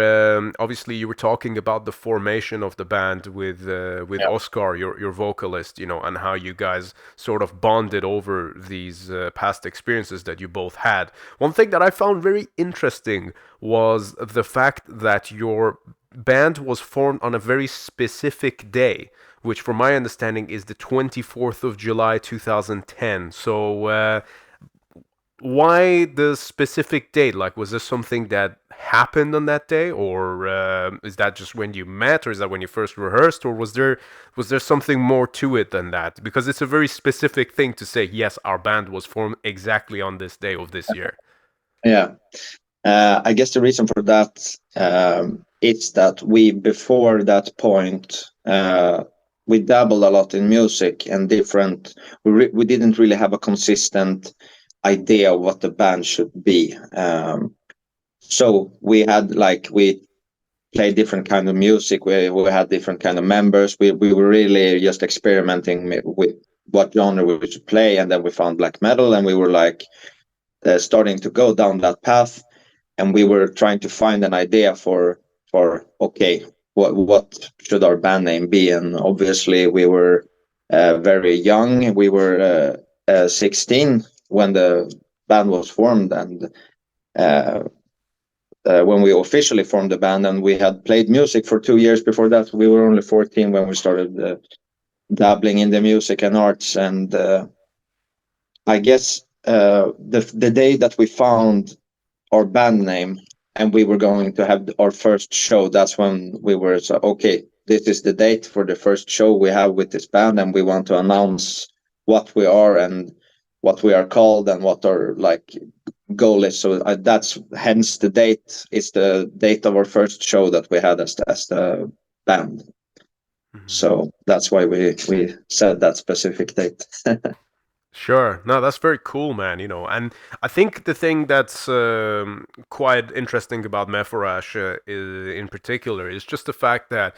obviously you were talking about the formation of the band with Yeah. Oscar, your vocalist, and how you guys sort of bonded over these past experiences that you both had. One thing that I found very interesting was the fact that your band was formed on a very specific day, which from my understanding is the 24th of July 2010. So why the specific date? Like, was this something that happened on that day, or is that just when you met, or is that when you first rehearsed, or was there something more to it than that? Because it's a very specific thing to say. Yes, our band was formed exactly on this day of this year. Yeah. I guess the reason for that is that we, before that point, we dabbled a lot in music and different. We didn't really have a consistent idea of what the band should be. So we had we played different kind of music. We had different kind of members. We were really just experimenting with what genre we should play, and then we found black metal, and we were starting to go down that path, and we were trying to find an idea for okay, what should our band name be? And obviously we were very young. We were 16 when the band was formed, and uh, when we officially formed the band, and we had played music for 2 years before that. We were only 14 when we started dabbling in the music and arts. And I guess the day that we found our band name and we were going to have our first show, that's when we were okay, this is the date for the first show we have with this band, and we want to announce what we are and what we are called and what our goal is. So that's hence the date is the date of our first show that we had as the band. Mhm. So that's why we said that specific date. Sure. No, that's very cool, man. And I think the thing that's quite interesting about Mephorash in particular is just the fact that,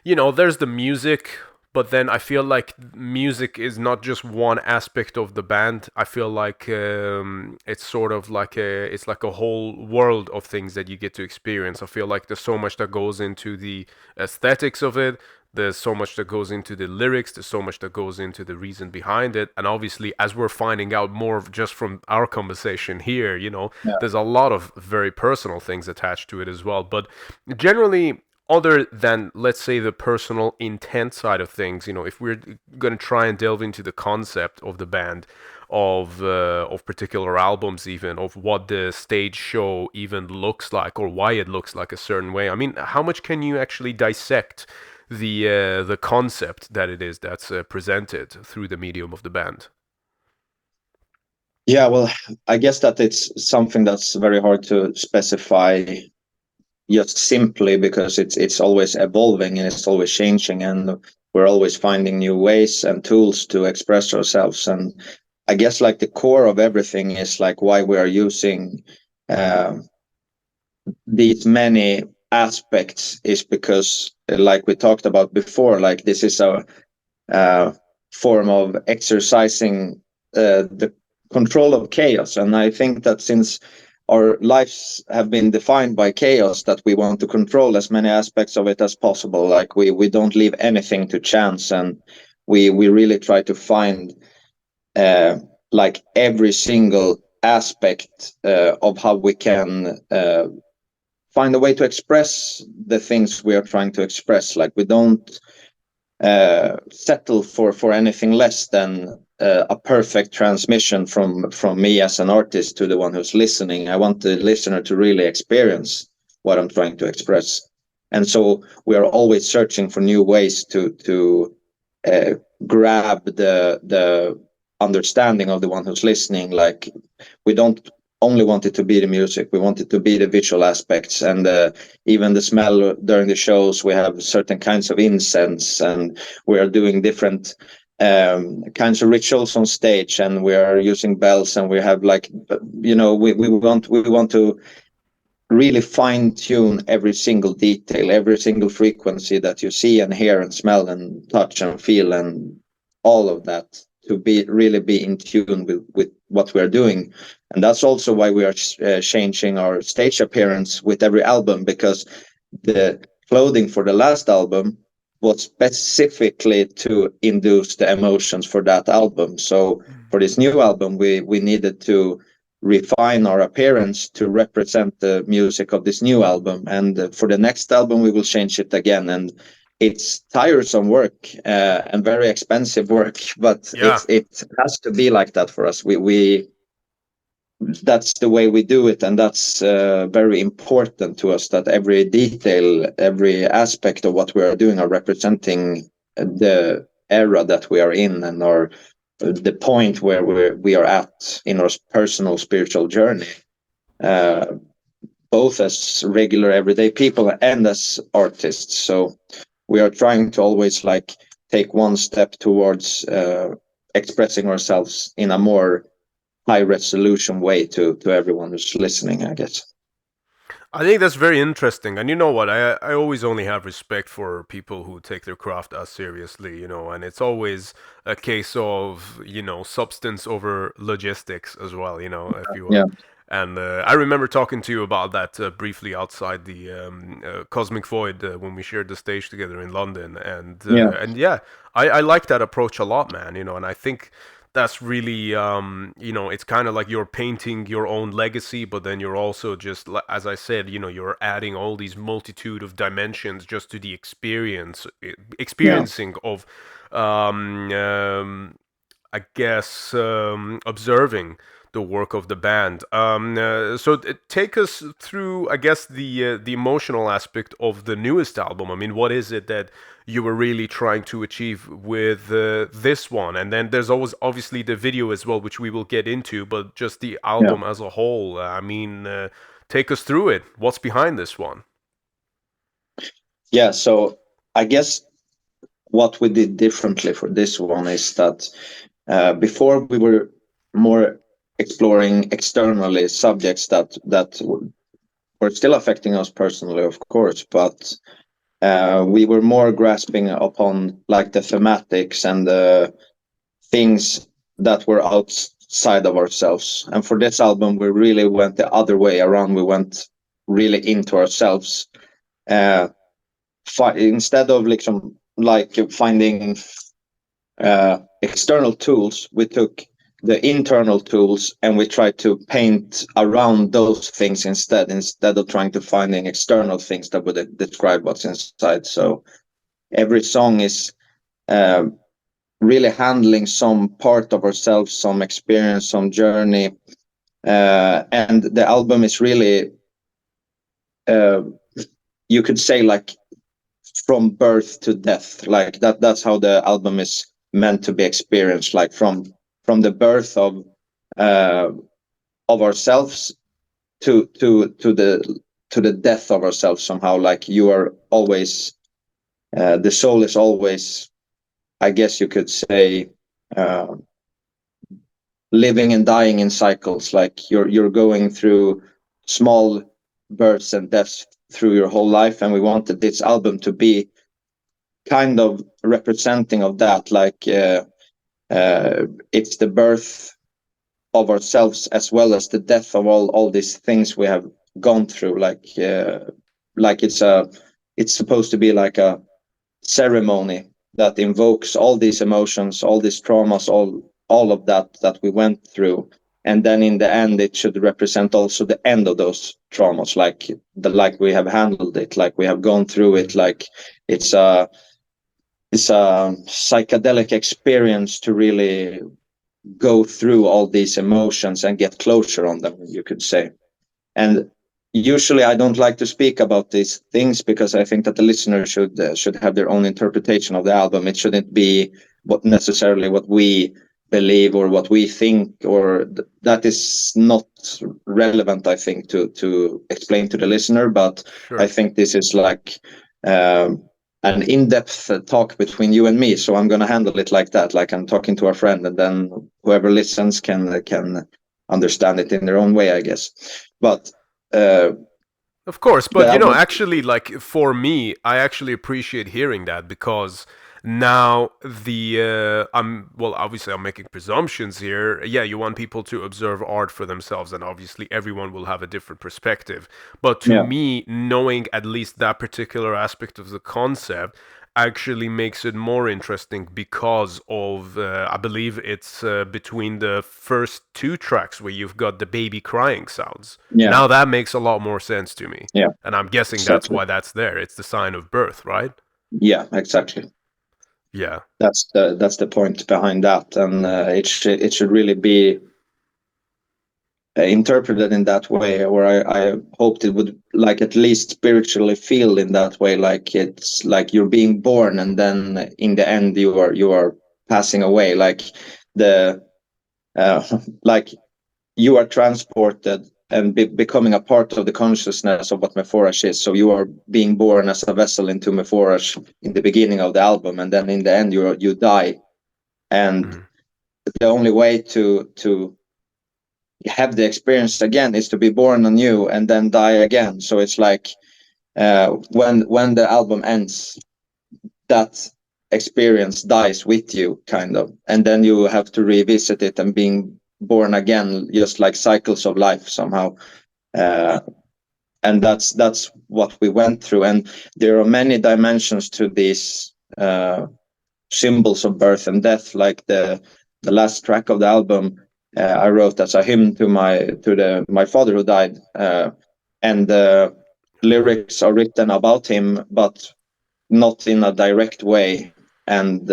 there's the music, but then I feel like music is not just one aspect of the band. I feel like it's sort of it's like a whole world of things that you get to experience. I feel like there's so much that goes into the aesthetics of it. There's so much that goes into the lyrics. There's so much that goes into the reason behind it. And obviously, as we're finding out more just from our conversation here, Yeah. there's a lot of very personal things attached to it as well. But generally, other than, let's say, the personal intent side of things, if we're going to try and delve into the concept of the band, of particular albums, even of what the stage show even looks like, or why it looks like a certain way. I mean, how much can you actually dissect the concept that it is that's presented through the medium of the band? Yeah, well, I guess that it's something that's very hard to specify just simply because it's always evolving and it's always changing, and we're always finding new ways and tools to express ourselves. And I guess the core of everything is why we are using uh, these many aspects is because like we talked about before, this is a uh, form of exercising the control of chaos. And I think that since our lives have been defined by chaos, that we want to control as many aspects of it as possible. We don't leave anything to chance, and we really try to find every single aspect of how we can find a way to express the things we are trying to express. We don't settle for anything less than a perfect transmission from me as an artist to the one who's listening. I want the listener to really experience what I'm trying to express, and so we are always searching for new ways to uh, grab the understanding of the one who's listening. We don't only want it to be the music. We want it to be the visual aspects, and even the smell during the shows. We have certain kinds of incense, and we are doing different kinds of rituals on stage, and we are using bells, and we have like, we want to really fine tune every single detail, every single frequency that you see and hear and smell and touch and feel, and all of that, to really be in tune with what we're doing. And that's also why we are changing our stage appearance with every album, because the clothing for the last album was specifically to induce the emotions for that album. So for this new album, we needed to refine our appearance to represent the music of this new album. And for the next album, we will change it again. And it's tiresome work and very expensive work, but it has to be like that for us. We that's the way we do it, and that's very important to us, that every detail, every aspect of what we are doing are representing the era that we are in, and our the point where we are at in our personal spiritual journey, both as regular everyday people and as artists. So we are trying to always like take one step towards expressing ourselves in a more high resolution way to everyone who's listening, I guess. I think that's very interesting. And you know what? I always only have respect for people who take their craft as seriously, and it's always a case of, substance over logistics as well, if you will. Yeah. And I remember talking to you about that briefly outside the Cosmic Void when we shared the stage together in London. And I like that approach a lot, man, and I think that's really it's kind of like you're painting your own legacy, but then you're also just, as I said, you're adding all these multitude of dimensions just to the experiencing of I guess observing the work of the band. So take us through, I guess, the emotional aspect of the newest album. I mean, what is it that you were really trying to achieve with this one? And then there's always obviously the video as well, which we will get into, but just the album as a whole. I mean, take us through it. What's behind this one? Yeah, so I guess what we did differently for this one is that before we were more exploring externally subjects that were still affecting us personally, of course, but we were more grasping upon like the thematics and the things that were outside of ourselves. And for this album, we really went the other way around. We went really into ourselves. Instead of like finding external tools, we took the internal tools and we tried to paint around those things instead of trying to finding external things that would describe what's inside. So every song is really handling some part of ourselves, some experience, some journey, and the album is really you could say like from birth to death, like that's how the album is meant to be experienced, like from the birth of ourselves to the death of ourselves somehow. Like you are always the soul is always, I guess you could say, living and dying in cycles. Like you're going through small births and deaths through your whole life, and we wanted this album to be kind of representing of that. Like it's the birth of ourselves as well as the death of all these things we have gone through. Like it's supposed to be like a ceremony that invokes all these emotions, all these traumas, all of that we went through, and then in the end it should represent also the end of those traumas, like we have handled it, like we have gone through it. Like it's a psychedelic experience to really go through all these emotions and get closure on them, you could say. And usually I don't like to speak about these things because I think that the listener should have their own interpretation of the album. It shouldn't be necessarily what we believe or what we think, or that is not relevant, I think, to explain to the listener. But Sure. I think this is like an in-depth talk between you and me, so I'm going to handle it like that, like I'm talking to a friend, and then whoever listens can understand it in their own way, I guess. But Of course, the but album, actually, like for me, I actually appreciate hearing that, because now obviously I'm making presumptions here. Yeah, you want people to observe art for themselves, and obviously everyone will have a different perspective. But to yeah, me, knowing at least that particular aspect of the concept actually makes it more interesting, because of I believe it's between the first two tracks where you've got the baby crying sounds. yeah, Now that makes a lot more sense to me. yeah, And I'm guessing that's exactly. why that's there. It's the sign of birth, right? Yeah, exactly. Yeah. That's the point behind that, and it should really be interpreted in that way, or I hoped it would, like, at least spiritually feel in that way, like it's like you're being born, and then in the end you are passing away, like the like you are transported and becoming a part of the consciousness of what Mephorash is. So you are being born as a vessel into Mephorash in the beginning of the album, and then in the end you die, and Mm. the only way to have the experience again is to be born anew and then die again. So it's like when the album ends, that experience dies with you, kind of, and then you have to revisit it and being born again, just like cycles of life somehow. Uh, and that's what we went through. And there are many dimensions to these symbols of birth and death. Like the last track of the album, I wrote as a hymn to my father who died, and the lyrics are written about him, but not in a direct way. And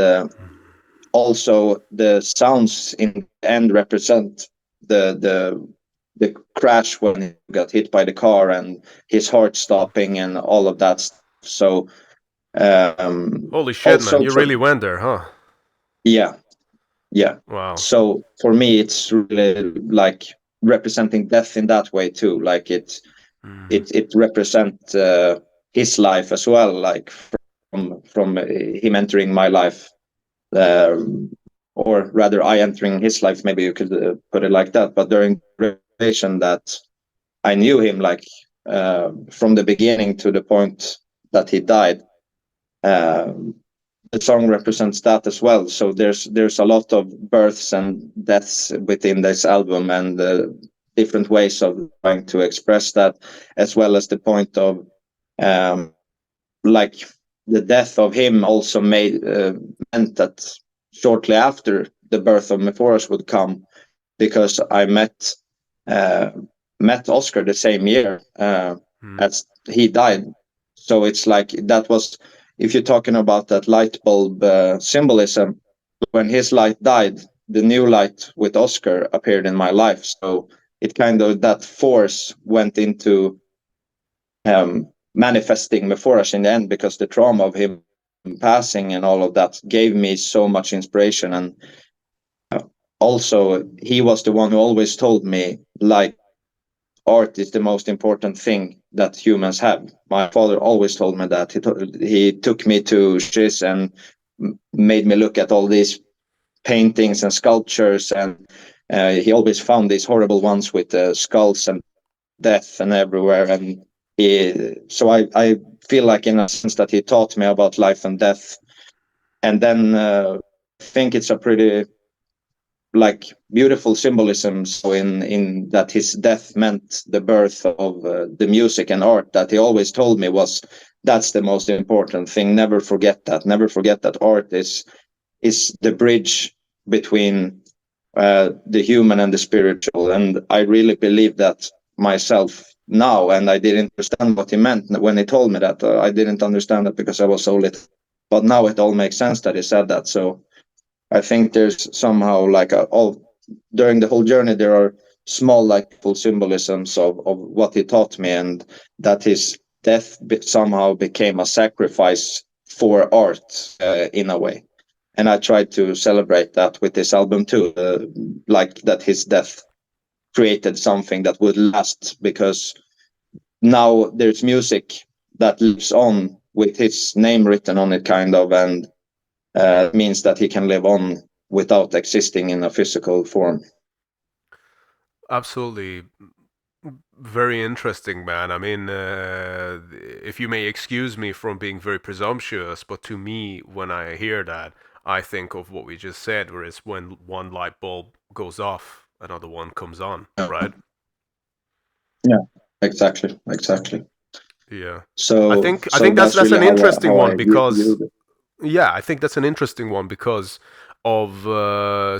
also the sounds in the end represent the crash when he got hit by the car and his heart stopping and all of that stuff. So Holy shit, man. also You really went there, huh? yeah, yeah. Wow. So for me, it's really like representing death in that way too. Like Mm. it represents his life as well, like from him entering my life, um, or rather I entering his life. Maybe you could put it like that. But during the relation that I knew him, like from the beginning to the point that he died. The song represents that as well. So there's a lot of births and deaths within this album, and different ways of trying to express that, as well as the point of um, like the death of him also meant that shortly after the birth of Mephorash would come, because I uh, met Oscar the same year Mm. as he died. So it's like that was, if you're talking about that light bulb symbolism, when his light died, the new light with Oscar appeared in my life. So it kind of, that force went into manifesting Mephorash in the end, because the trauma of him passing and all of that gave me so much inspiration. And also he was the one who always told me, like, art is the most important thing that humans have. My father always told me that. He took me to Shiz and made me look at all these paintings and sculptures, and he always found these horrible ones with skulls and death and everywhere. And I feel like, in a sense, that he taught me about life and death. And then I think it's a pretty, like, beautiful symbolism. So in that his death meant the birth of the music and art that he always told me was, that's the most important thing. Never forget that. Never forget that art is the bridge between the human and the spiritual. And I really believe that myself now. And I didn't understand what he meant when he told me that. I didn't understand it because I was so little. But now it all makes sense that he said that. So I think there's somehow like during the whole journey there are small, like, full symbolisms of what he taught me, and that his death somehow became a sacrifice for art in a way. and I tried to celebrate that with this album too, like that his death created something that would last, because now there's music that lives on with his name written on it, kind of, and means that he can live on without existing in a physical form. Absolutely. Very interesting, man. I mean, if you may excuse me from being very presumptuous, but to me, when I hear that, I think of what we just said, whereas when one light bulb goes off, another one comes on, right? Yeah, exactly. Yeah. I So think I think that's really an interesting how I one because viewed it. yeah, I think that's an interesting one because of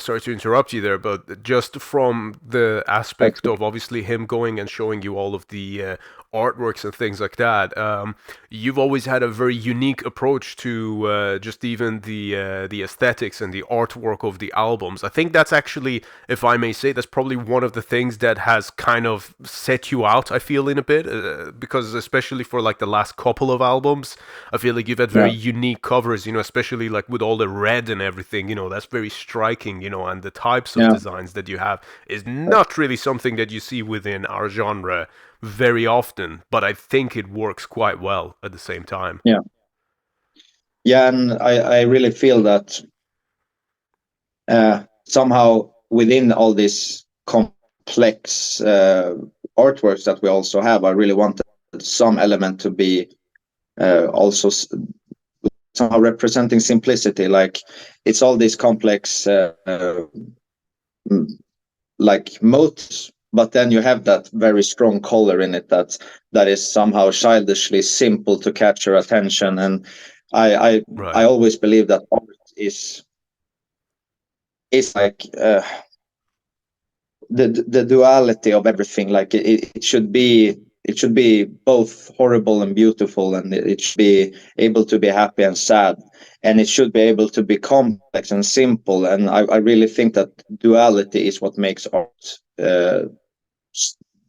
sorry to interrupt you there, but just from the That's aspect of obviously him going and showing you all of the artworks and things like that. You've always had a very unique approach to just even the aesthetics and the artwork of the albums. I think that's actually, if I may say, that's probably one of the things that has kind of set you out, I feel, in a bit, because especially for like the last couple of albums, I feel like you've had very unique covers, especially like with all the red and everything, that's very striking, and the types of designs that you have is not really something that you see within our genre very often, but I think it works quite well at the same time. Yeah, and I really feel that somehow within all these complex artworks that we also have, I really wanted some element to be also somehow representing simplicity. Like, it's all these complex like motifs, but then you have that very strong color in it that is somehow childishly simple to catch your attention. And I always believe that art is like the duality of everything. Like, it should be both horrible and beautiful, and it should be able to be happy and sad, and it should be able to be complex and simple. And I really think that duality is what makes art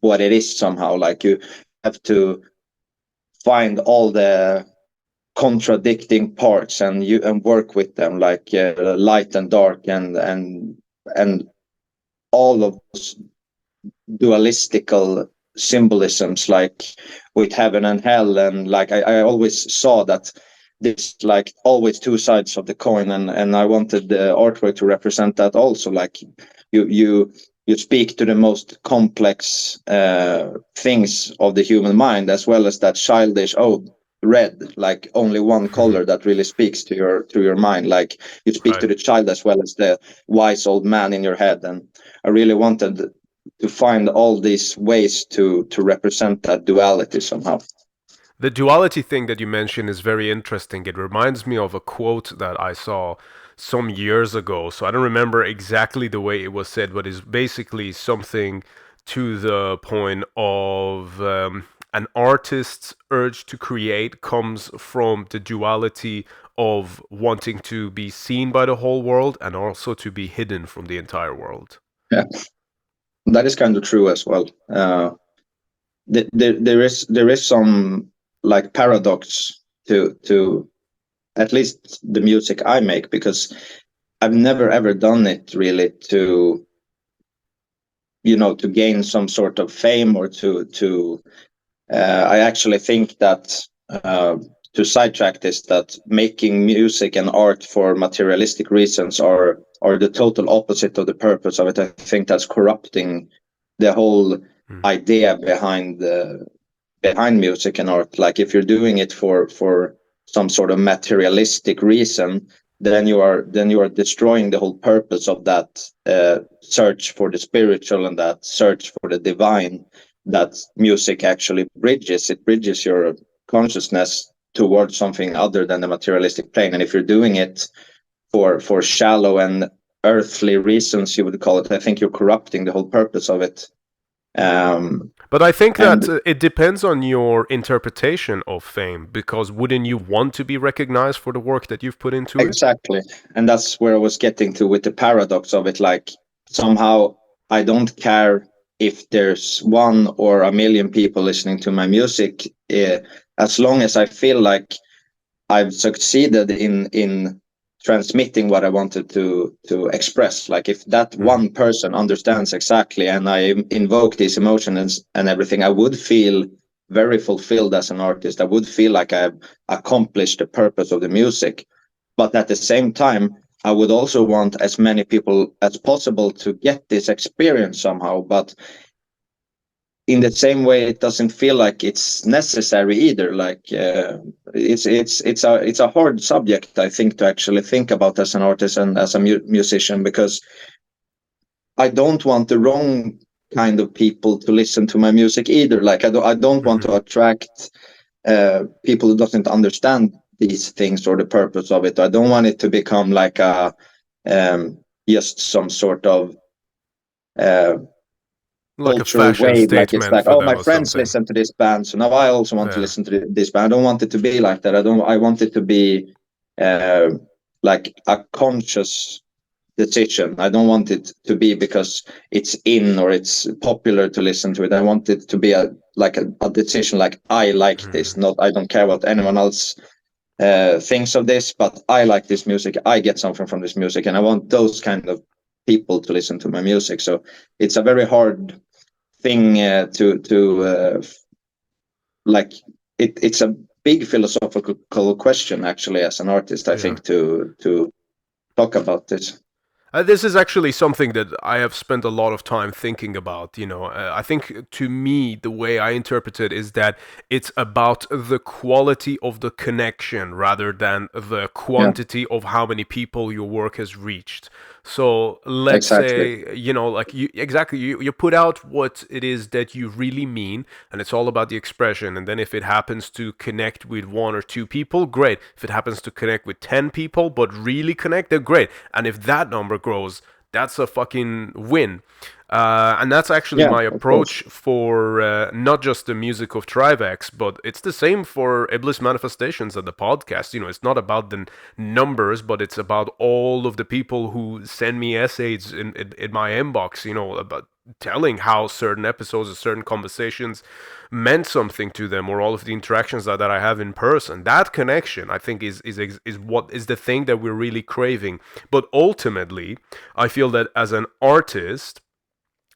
what it is somehow. Like, you have to find all the contradicting parts and work with them, like light and dark, and all of those dualistical symbolisms, like with heaven and hell. And like, I always saw that there's like always two sides of the coin, and I wanted the artwork to represent that also. Like, you speak to the most complex things of the human mind, as well as that childish, red, like only one color that really speaks to your mind. Like, you speak to the child as well as the wise old man in your head. And I really wanted to find all these ways to represent that duality somehow. The duality thing that you mentioned is very interesting. It reminds me of a quote that I saw some years ago. So I don't remember exactly the way it was said, but it's basically something to the point of an artist's urge to create comes from the duality of wanting to be seen by the whole world and also to be hidden from the entire world. Yeah, that is kind of true as well. There is some like paradox to at least the music I make, because I've never ever done it really to to gain some sort of fame, or to I actually think that to sidetrack this, that making music and art for materialistic reasons are the total opposite of the purpose of it. I think that's corrupting the whole idea behind music and art. Like, if you're doing it for some sort of materialistic reason, then you are destroying the whole purpose of that search for the spiritual and that search for the divine that music actually bridges. It bridges your consciousness towards something other than the materialistic plane. And if you're doing it for shallow and earthly reasons, you would call it, I think you're corrupting the whole purpose of it. But I think that it depends on your interpretation of fame, because wouldn't you want to be recognized for the work that you've put into it? Exactly. And that's where I was getting to with the paradox of it. Like, somehow I don't care if there's 1 or 1,000,000 people listening to my music, as long as I feel like I've succeeded in transmitting what I wanted to express. Like if that one person understands exactly, and I invoke these emotions and everything, I would feel very fulfilled as an artist. I would feel like I've accomplished the purpose of the music. But at the same time, I would also want as many people as possible to get this experience somehow. But in the same way, it doesn't feel like it's necessary either. Like it's a hard subject, I think, to actually think about as an artist and as a musician, because I don't want the wrong kind of people to listen to my music either. Like I don't want to attract people who doesn't understand these things or the purpose of it. I don't want it to become like a just some sort of like a cultural fashion wave. Like it's statement like, for oh, them my or friends something. listen to this band, so now I also want to listen to this band. I don't want it to be like that. I want it to be like a conscious decision. I don't want it to be because it's in or it's popular to listen to it. I want it to be a decision, like I like this. Not, I don't care what anyone else thinks of this, but I like this music. I get something from this music, and I want those kind of people to listen to my music. So it's a very hard thing to like it's a big philosophical question actually, as an artist, I think, to talk about this. This is actually something that I have spent a lot of time thinking about. I think to me, the way I interpret it is that it's about the quality of the connection rather than the quantity of how many people your work has reached. So let's say, like you put out what it is that you really mean, and it's all about the expression. And then if it happens to connect with one or two people, great. If it happens to connect with 10 people, but really connect, they're great. And if that number grows, that's a fucking win. And that's actually my approach for not just the music of Trivex, but it's the same for Iblis Manifestations and the podcast. It's not about the numbers, but it's about all of the people who send me essays in my inbox, about telling how certain episodes or certain conversations meant something to them, or all of the interactions that I have in person. That connection, I think, is what is the thing that we're really craving. But ultimately, I feel that as an artist,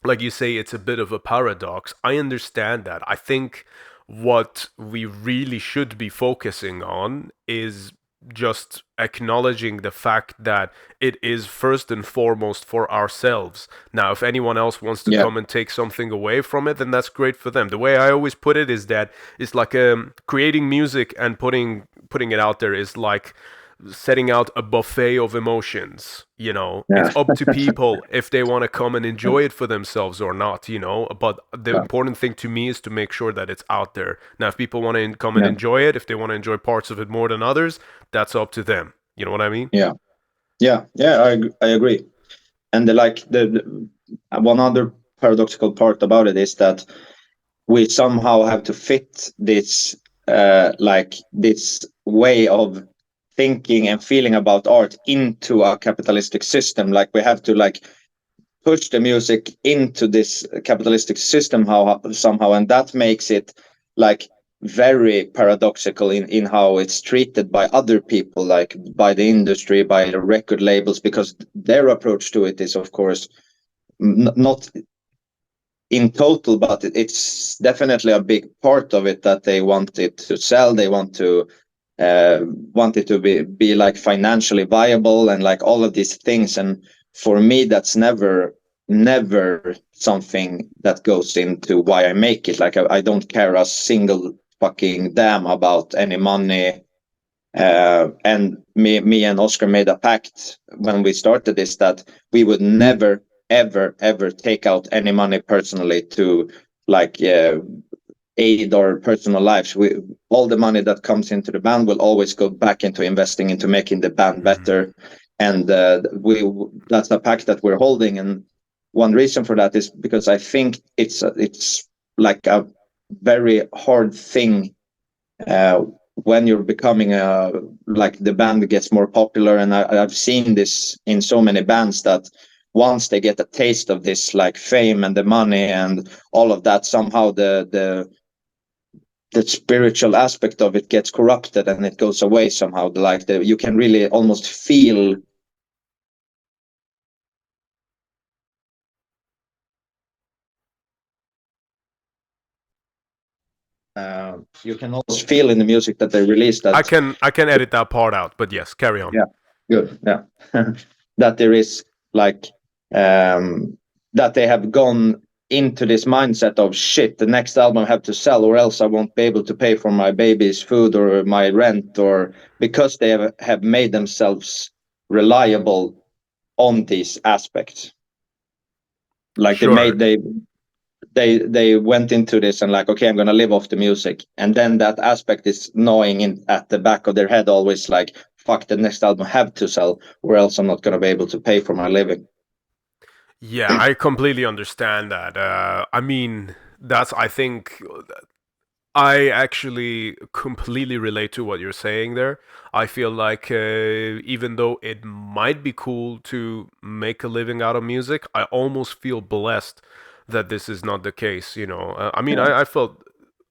like you say, it's a bit of a paradox. I understand that. I think what we really should be focusing on is just acknowledging the fact that it is first and foremost for ourselves. Now, if anyone else wants to come and take something away from it, then that's great for them. The way I always put it is that it's like creating music and putting it out there is like setting out a buffet of emotions. It's up to people if they want to come and enjoy it for themselves or not, but the important thing to me is to make sure that it's out there. Now, if people want to come and enjoy it, if they want to enjoy parts of it more than others, that's up to them. You know what I mean? I agree. And the one other paradoxical part about it is that we somehow have to fit this this way of thinking and feeling about art into a capitalistic system. Like we have to push the music into this capitalistic system somehow, and that makes it very paradoxical in how it's treated by other people, like by the industry, by the record labels, because their approach to it is, of course, not in total, but it's definitely a big part of it, that they want it to sell. They want it to be like financially viable and like all of these things. And for me, that's never something that goes into why I make it. Like I don't care a single fucking damn about any money. And me and Oscar made a pact when we started this, that we would never ever take out any money personally to aid our personal lives. All the money that comes into the band will always go back into investing into making the band better. And that's a pact that we're holding. And one reason for that is because I think it's like a very hard thing when you're becoming the band gets more popular. And I've seen this in so many bands, that once they get a taste of this fame and the money and all of that, somehow the the spiritual aspect of it gets corrupted and it goes away somehow. Like you can really almost feel you can almost feel in the music that they release that I can edit that part out, but yes, carry on. Yeah, good. Yeah, that there is like that they have gone into this mindset of shit. The next album I have to sell, or else I won't be able to pay for my baby's food or my rent, or because they have made themselves reliable on these aspects. Like Sure. they went into this and like, okay, I'm gonna live off the music, and then that aspect is gnawing in at the back of their head always, like, fuck, the next album have to sell, or else I'm not gonna be able to pay for my living. Yeah, I completely understand that. I mean, I think, I actually completely relate to what you're saying there. I feel like even though it might be cool to make a living out of music, I almost feel blessed that this is not the case. I mean, Yeah,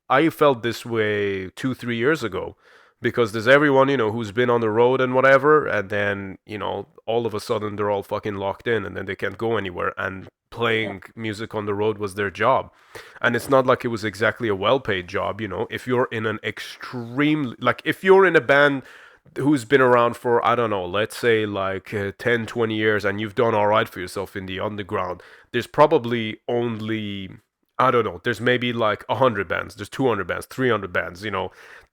I felt this way 2 3 years ago, because there's everyone who's been on the road and whatever, and then all of a sudden they're all fucking locked in, and then they can't go anywhere, and playing music on the road was their job. And it's not like it was exactly a well-paid job. If you're in an extremely, like, if you're in a band who's been around for, I don't know, let's say like 10 20 years, and you've done all right for yourself in the underground, there's probably only, I don't know, there's maybe like 100 bands, there's 200 bands, 300 bands,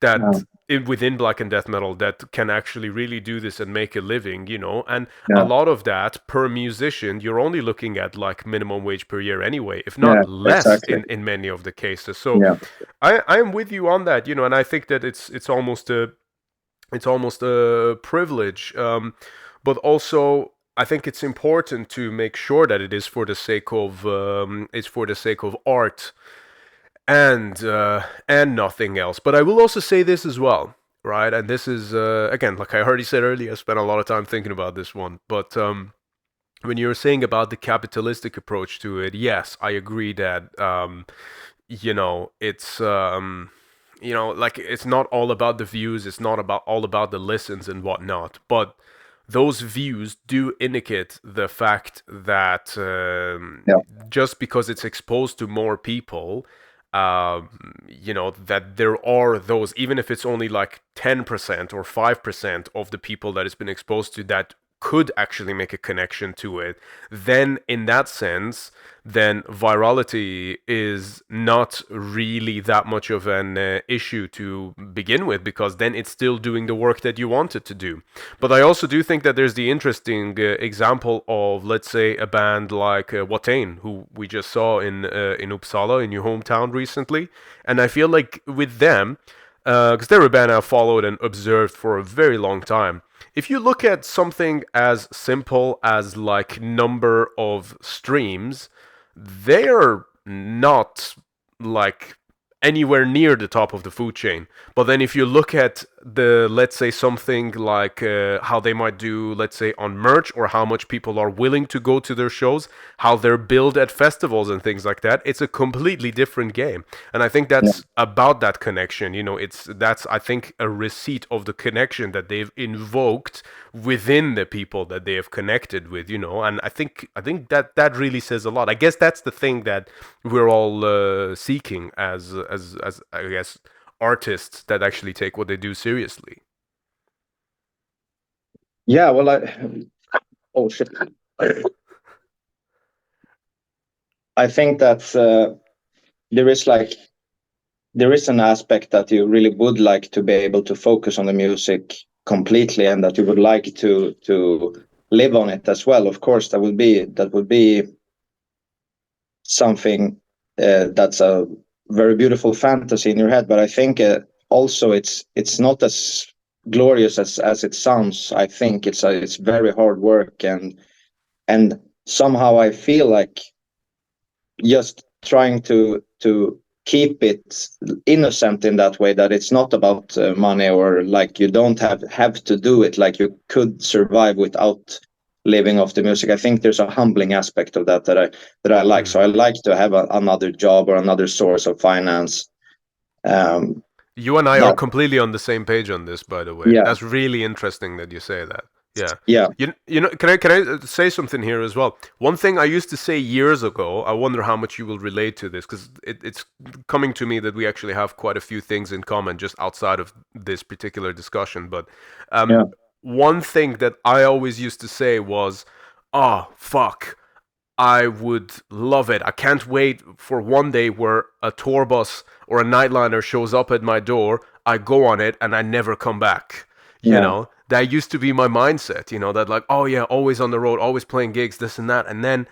that within black and death metal that can actually really do this and make a living, and a yeah, lot of that per musician, you're only looking at like minimum wage per year anyway, if yeah, not less exactly. in many of the cases. So Yeah, I am with you on that, and I think that it's almost a privilege, but also I think it's important to make sure that it is for the sake of art and nothing else. But I will also say this as well, right? And this is again, like I already said earlier, I spent a lot of time thinking about this one. But when you were saying about the capitalistic approach to it, yes, I agree that it's like, it's not all about the views, it's not about all about the listens and whatnot, but those views do indicate the fact that yeah, just because it's exposed to more people, that there are those, even if it's only like 10% or 5% of the people that it's been exposed to, that could actually make a connection to it, then in that sense, then virality is not really that much of an issue to begin with, because then it's still doing the work that you want it to do. But I also do think that there's the interesting example of, let's say, a band like Watain, who we just saw in Uppsala, in your hometown, recently. And I feel like with them, because they're a band I've followed and observed for a very long time. If you look at something as simple as like number of streams, they're not like anywhere near the top of the food chain. But then if you look at let's say something like how they might do, let's say, on merch, or how much people are willing to go to their shows, how they're billed at festivals and things like that, it's a completely different game. And I think yeah, that's about that connection. That's, I think, a receipt of the connection that they've invoked within the people that they have connected with. And I think that really says a lot. I guess that's the thing that we're all seeking as I guess artists that actually take what they do seriously. yeah. Well, oh shit. I think that there is an aspect that you really would like to be able to focus on the music completely, and that you would like to live on it as well. Of course, that would be something that's a very beautiful fantasy in your head. But I think also it's not as glorious as it sounds. I think it's very hard work, and somehow I feel like just trying to keep it innocent in that way, that it's not about money, or like you don't have to do it, like you could survive without living off the music. I think there's a humbling aspect of that I like. So I like to have another job or another source of finance, You and I are That completely on the same page on this, by the way. yeah, That's really interesting that you say that. Yeah. yeah, You know, can I say something here as well? One thing I used to say years ago, I wonder how much you will relate to this, because it's coming to me that we actually have quite a few things in common just outside of this particular discussion. But yeah, one thing that I always used to say was, oh, fuck. I would love it. I can't wait for one day where a tour bus or a nightliner shows up at my door. I go on it and I never come back. You yeah. know, that used to be my mindset, that like, oh yeah, always on the road, always playing gigs, this and that. And then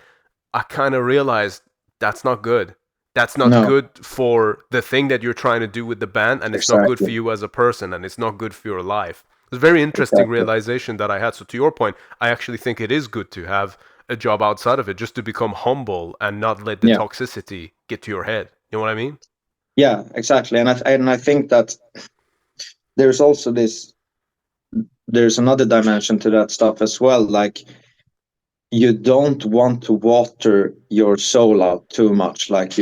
I kind of realized that's not good. That's not No, good for the thing that you're trying to do with the band, and it's not good for exactly, you as a person, and it's not good for your life. It's a very interesting exactly. realization that I had. So to your point, I actually think it is good to have a job outside of it, just to become humble and not let the Yeah, toxicity get to your head. You know what I mean? yeah, exactly. And I think that there's also there's another dimension to that stuff as well. Like, you don't want to water your soul out too much. Like,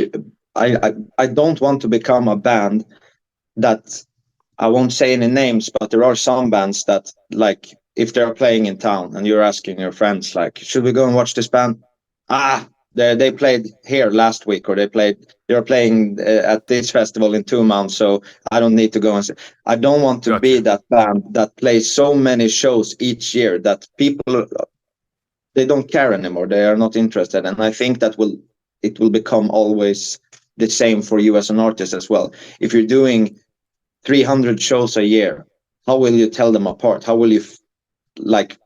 I don't want to become a band that, I won't say any names, but there are some bands that, like, if they're playing in town and you're asking your friends, like, should we go and watch this band? Ah, they played here last week, or they're playing at this festival in 2 months, so I don't need to go and see. I don't want to be Gotcha. that band that plays so many shows each year that people, they don't care anymore. They are not interested, and I think it will become always the same for you as an artist as well. If you're doing 300 shows a year, how will you tell them apart? How will you like,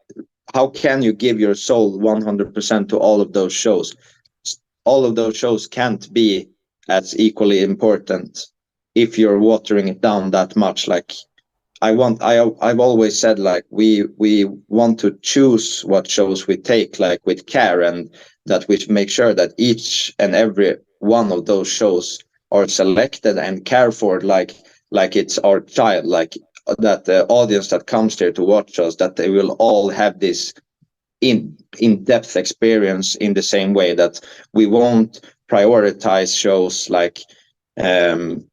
how can you give your soul 100% to all of those shows? All of those shows can't be as equally important if you're watering it down that much. Like, I've always said, like, we want to choose what shows we take, like, with care, and that we make sure that each and every one of those shows are selected and cared for, like it's our child, like, that the audience that comes there to watch us, that they will all have this in-depth experience in the same way, that we won't prioritize shows um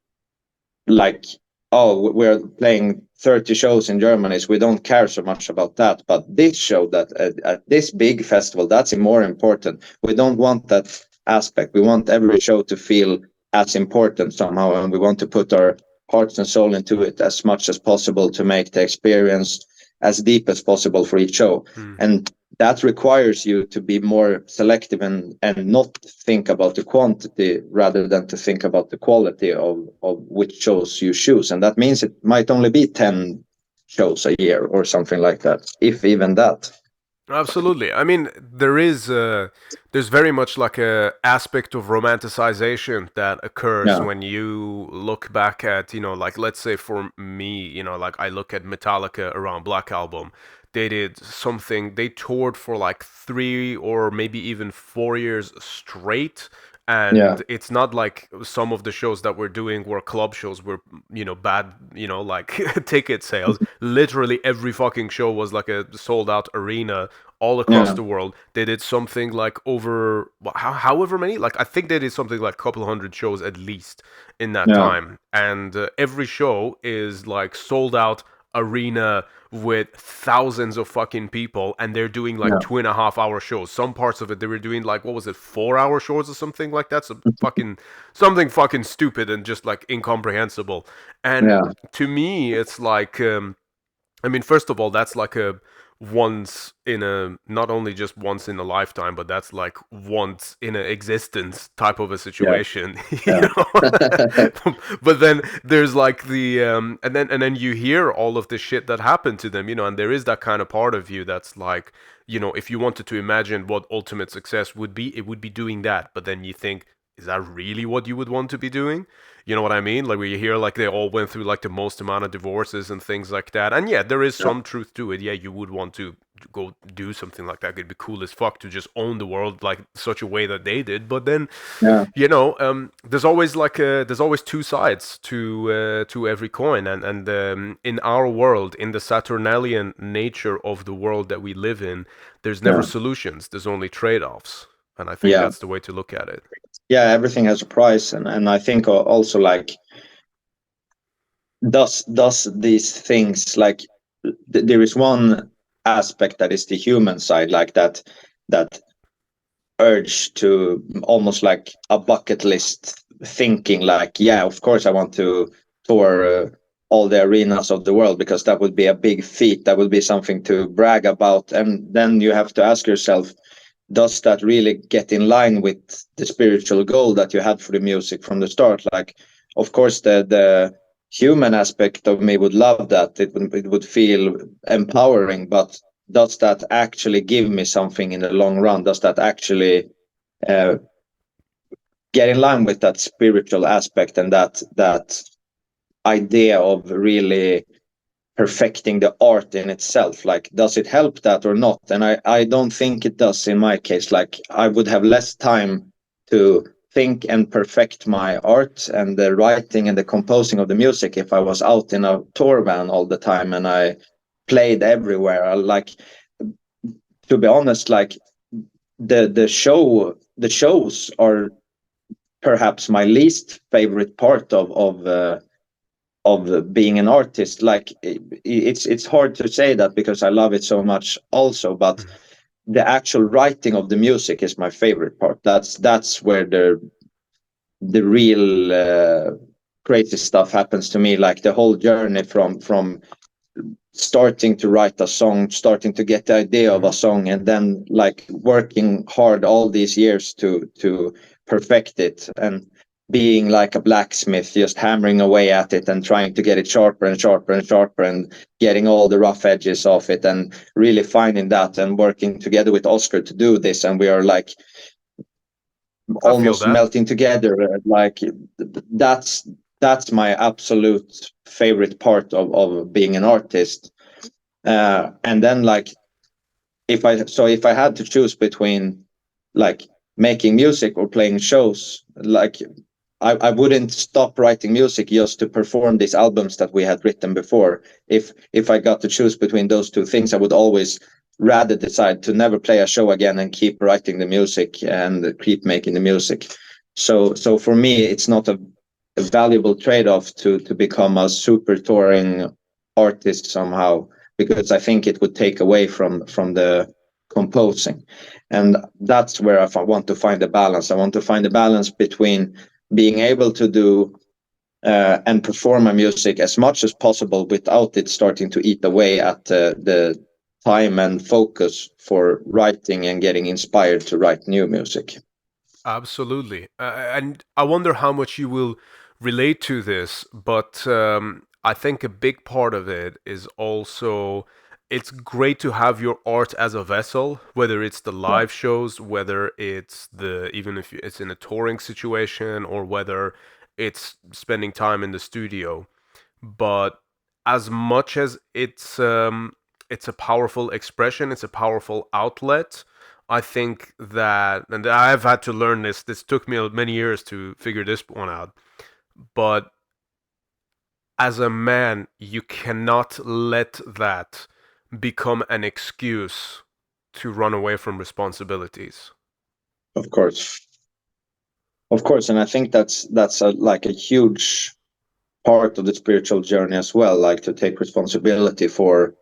like, oh, we're playing 30 shows in Germany, so we don't care so much about that. But this show, that at this big festival, that's more important. We don't want that aspect. We want every show to feel as important somehow, and we want to put our hearts and soul into it as much as possible to make the experience as deep as possible for each show. Hmm. And that requires you to be more selective, and not think about the quantity rather than to think about the quality of which shows you choose. And that means it might only be 10 shows a year or something like that, if even that. Absolutely. I mean, there's very much like a aspect of romanticization that occurs Yeah, when you look back at, like, let's say for me, like I look at Metallica around Black Album. They did something, they toured for like 3 or maybe even 4 years straight. yeah, And it's not like some of the shows that we're doing were club shows, were, bad, like ticket sales. Literally every fucking show was like a sold out arena all across yeah, the world. They did something like over however many, like I think they did something like a couple hundred shows at least in that yeah, time. And every show is like sold out arena with thousands of fucking people, and they're doing like yeah, 2.5 hour shows. Some parts of it they were doing like, what was it, 4 hour shows or something like that. So fucking something fucking stupid and just like incomprehensible. And yeah, to me it's like, I mean, first of all, that's like a once in a, not only just once in a lifetime, but that's like once in a existence type of a yeah, situation, you yeah, know. But then there's like the and then you hear all of the shit that happened to them, and there is that kind of part of you that's like, if you wanted to imagine what ultimate success would be, it would be doing that. But then you think, is that really what you would want to be doing? You know what I mean? Like, where you hear like they all went through like the most amount of divorces and things like that. And yeah, there is yeah, some truth to it. Yeah, you would want to go do something like that. It'd be cool as fuck to just own the world like such a way that they did. But then, yeah, there's always like there's always two sides to every coin. And in our world, in the Saturnalian nature of the world that we live in, there's never yeah, solutions. There's only trade-offs. And I think yeah. that's the way to look at it. Yeah, everything has a price, and I think also, like, does these things, like there is one aspect that is the human side, like that urge to almost like a bucket list thinking, like, yeah, of course I want to tour all the arenas of the world, because that would be a big feat, that would be something to brag about. And then you have to ask yourself, does that really get in line with the spiritual goal that you had for the music from the start? Like, of course, the human aspect of me would love that. It would feel empowering, but does that actually give me something in the long run? Does that actually uh, get in line with that spiritual aspect and that idea of really perfecting the art in itself? Like, does it help that or not? And I don't think it does in my case. Like, I would have less time to think and perfect my art and the writing and the composing of the music if I was out in a tour van all the time and I played everywhere. Like, to be honest, like the shows are perhaps my least favorite part of being an artist. Like, it's hard to say that because I love it so much also, but Mhm. the actual writing of the music is my favorite part. That's where the real crazy stuff happens to me. Like, the whole journey from starting to write a song, starting to get the idea of a Mhm. song, and then like working hard all these years to perfect it, and being like a blacksmith, just hammering away at it and trying to get it sharper and sharper and sharper, and getting all the rough edges off it, and really finding that, and working together with Oscar to do this. And we are like I feel almost that. melting together. Like, that's that's my absolute favorite part of being an artist. And then, like, if I had to choose between like making music or playing shows, like, I wouldn't stop writing music just to perform these albums that we had written before. If I got to choose between those two things, I would always rather decide to never play a show again and keep writing the music and keep making the music. So for me, it's not a valuable trade-off to become a super touring artist somehow, because I think it would take away from the composing. And that's where I want to find a balance. I want to find a balance between being able to do and perform my music as much as possible without it starting to eat away at the time and focus for writing and getting inspired to write new music. Absolutely. And I wonder how much you will relate to this, but I think a big part of it is also it's great to have your art as a vessel, whether it's the Yeah, live shows, whether it's the even if it's in a touring situation, or whether it's spending time in the studio. But as much as it's a powerful expression, it's a powerful outlet. I think that, and I've had to learn this. This took me many years to figure this one out. But as a man, you cannot let that become an excuse to run away from responsibilities. of course, of course. And I think that's like a huge part of the spiritual journey as well, like to take responsibility for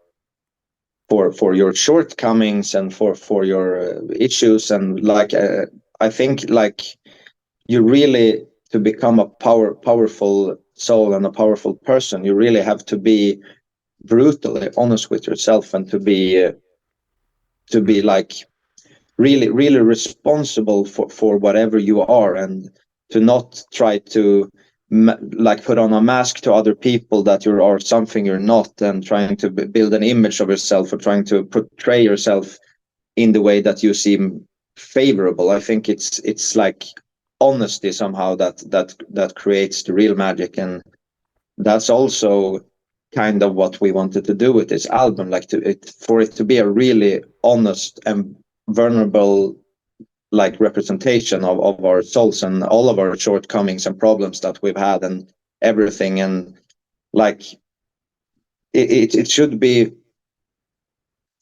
your shortcomings and for your issues. And like, I think, like, you really, to become a powerful soul and a powerful person, you really have to be brutally honest with yourself, and to be Mhm. like really responsible for whatever you are, and to not try to like put on a mask to other people that you are something you're not, and trying to build an image of yourself, or trying to portray yourself in the way that you seem favorable. I think it's like honesty somehow that creates the real magic. And that's also kind of what we wanted to do with this album, like for it to be a really honest and vulnerable, like, representation of our souls and all of our shortcomings and problems that we've had and everything. And like, it should be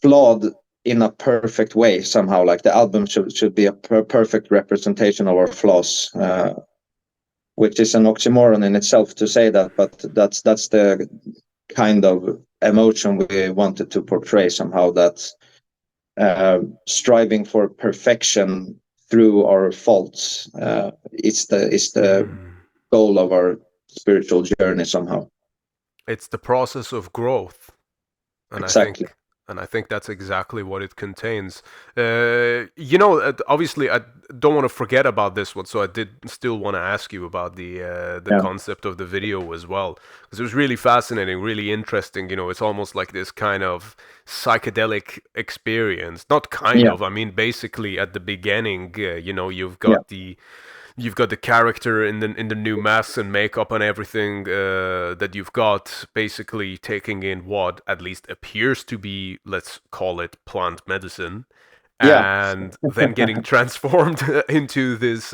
flawed in a perfect way somehow. Like, the album should be a perfect representation of our flaws. which is an oxymoron in itself to say that, but that's the kind of emotion we wanted to portray somehow, that striving for perfection through our faults is the goal of our spiritual journey somehow. It's the process of growth, and Exactly. I think that's exactly what it contains. Obviously, I don't want to forget about this one, so I did still want to ask you about the concept of the video as well, because it was really fascinating, really interesting. It's almost like this kind of psychedelic experience. Not kind of. I mean, basically, at the beginning, you've got the character in the new masks and makeup and everything that you've got, basically taking in what at least appears to be, let's call it, plant medicine, and then getting transformed into this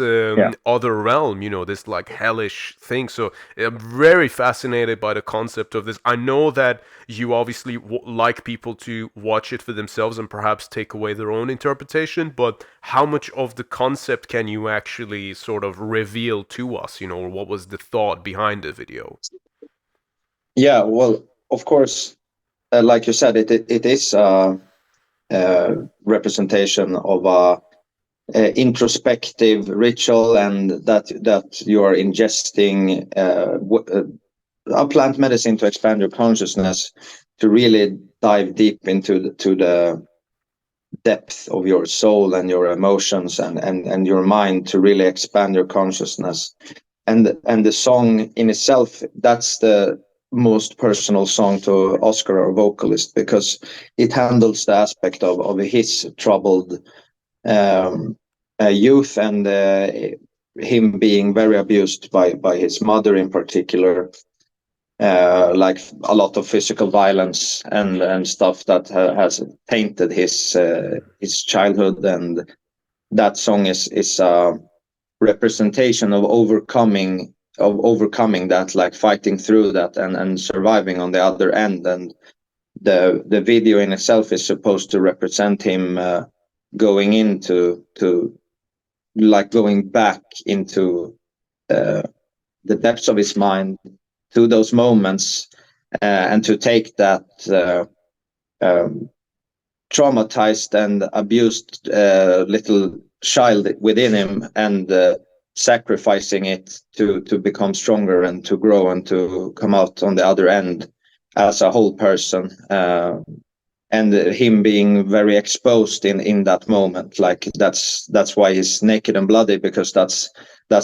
other realm, this like hellish thing. So I'm very fascinated by the concept of this. I know that you obviously like people to watch it for themselves and perhaps take away their own interpretation, but how much of the concept can you actually sort of reveal to us, or what was the thought behind the video? Yeah, well, of course, like you said, it is representation of a introspective ritual, and that you are ingesting a plant medicine to expand your consciousness, to really dive deep into the depth of your soul and your emotions and your mind, to really expand your consciousness. And the song in itself, that's the most personal song to Oscar, our vocalist, because it handles the aspect of his troubled youth, and him being very abused by his mother in particular, like a lot of physical violence and stuff that has tainted his childhood. And that song is a representation of overcoming that, like fighting through that and surviving on the other end. And the video in itself is supposed to represent him going back into the depths of his mind, to those moments, and to take that traumatized and abused little child within him, and sacrificing it to become stronger and to grow and to come out on the other end as a whole person. And him being very exposed in that moment, like that's why he's naked and bloody, because that's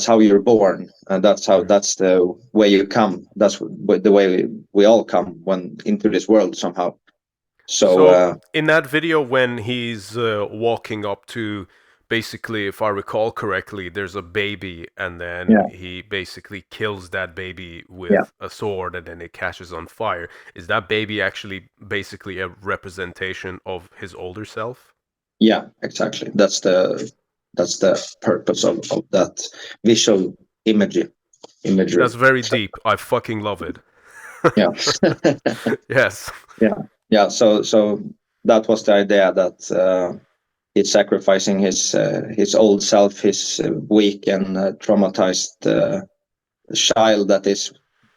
how you're born, and that's the way you come. That's the way we all come when into this world somehow. So in that video, when he's walking up to, basically, if I recall correctly, there's a baby, and then he basically kills that baby with a sword, and then it catches on fire. Is that baby actually basically a representation of his older self? Yeah, exactly. That's the purpose of that visual imagery. That's very deep. I fucking love it. Yeah. Yes. Yeah. So that was the idea, that he's sacrificing his old self, his weak and traumatized child that is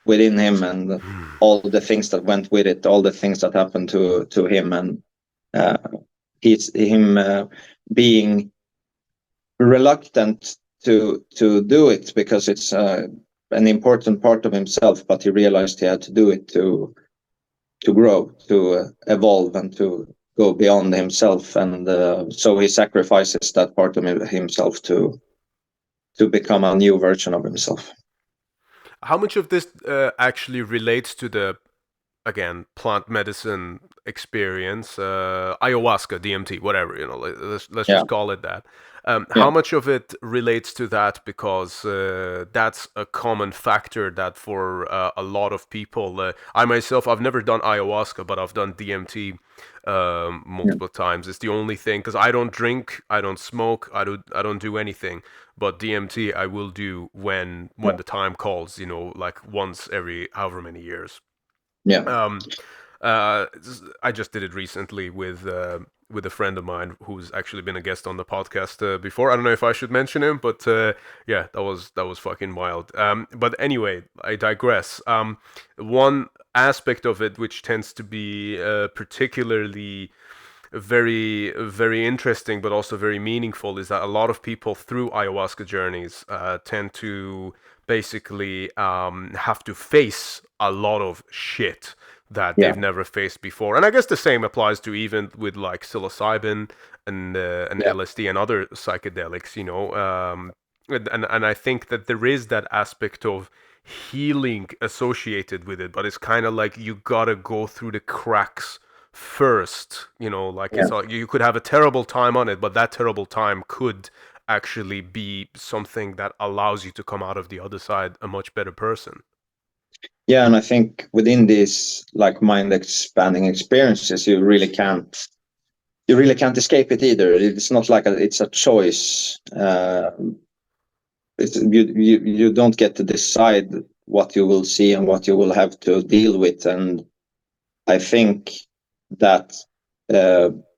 within him, and all the things that went with it, all the things that happened to him, and him being reluctant to do it, because it's an important part of himself, but he realized he had to do it to grow, to evolve, and to go beyond himself. And so he sacrifices that part of himself to become a new version of himself. How much of this actually relates to the, again, plant medicine experience, ayahuasca, DMT, whatever, let's just call it that. How much of it relates to that? Because that's a common factor that for a lot of people, I myself, I've never done ayahuasca, but I've done DMT multiple times. It's the only thing, because I don't drink, I don't smoke, I don't do anything. But DMT I will do when the time calls, like once every however many years. I just did it recently with with a friend of mine who's actually been a guest on the podcast before. I don't know if I should mention him, but yeah, that was fucking wild. But anyway, I digress. One aspect of it which tends to be particularly very interesting, but also very meaningful, is that a lot of people through ayahuasca journeys tend to basically have to face a lot of shit that Yeah. they've never faced before. And I guess the same applies to even with like psilocybin and Yeah. LSD and other psychedelics, you know. And I think that there is that aspect of healing associated with it, but it's kind of like you gotta go through the cracks first, you know, like Yeah. it's like you could have a terrible time on it, but that terrible time could actually be something that allows you to come out of the other side a much better person. Yeah, and I think within these like mind expanding experiences, you really can't escape it either. It's not like it's a choice. You don't get to decide what you will see and what you will have to deal with. And I think that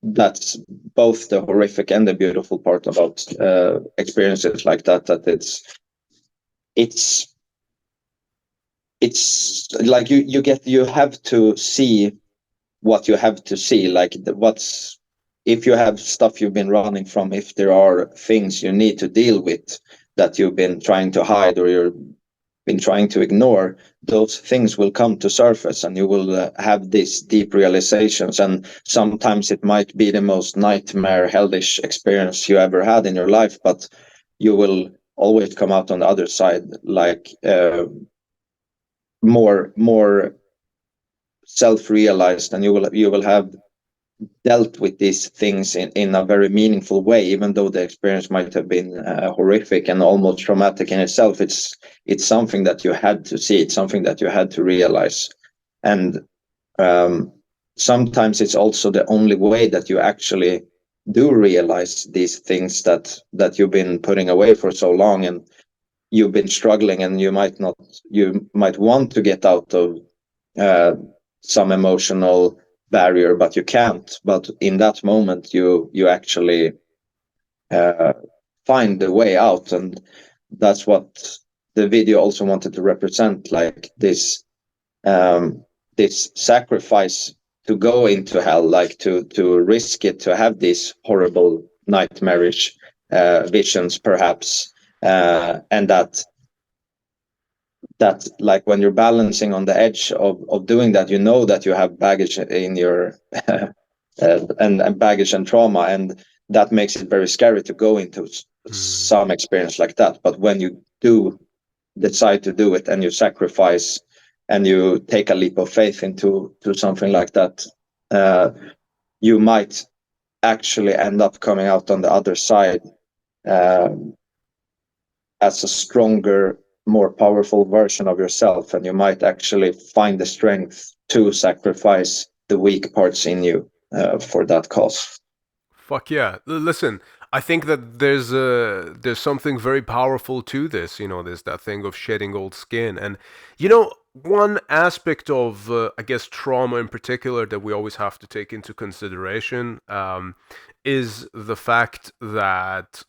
that's both the horrific and the beautiful part about experiences like that. That it's like you have to see what you have to see. Like what's if you have stuff you've been running from, if there are things you need to deal with that you've been trying to hide or you've been trying to ignore, those things will come to surface and you will have these deep realizations. And sometimes it might be the most nightmare hellish experience you ever had in your life, but you will always come out on the other side like more self-realized, and you will have dealt with these things in a very meaningful way. Even though the experience might have been horrific and almost traumatic in itself, it's something that you had to see, it's something that you had to realize. And sometimes it's also the only way that you actually do realize these things that you've been putting away for so long, and you've been struggling, and you might want to get out of some emotional barrier, but you can't. But in that moment, you actually find the way out, and that's what the video also wanted to represent, like this sacrifice to go into hell, like to risk it, to have these horrible nightmarish visions, perhaps, and that like when you're balancing on the edge of doing that, you know that you have baggage in your and baggage and trauma, and that makes it very scary to go into some experience like that. But when you do decide to do it and you sacrifice and you take a leap of faith into something like that, you might actually end up coming out on the other side as a stronger, more powerful version of yourself, and you might actually find the strength to sacrifice the weak parts in you for that cause. Fuck yeah. Listen, I think that there's something very powerful to this, you know, there's that thing of shedding old skin. And you know, one aspect of I guess trauma in particular that we always have to take into consideration is the fact that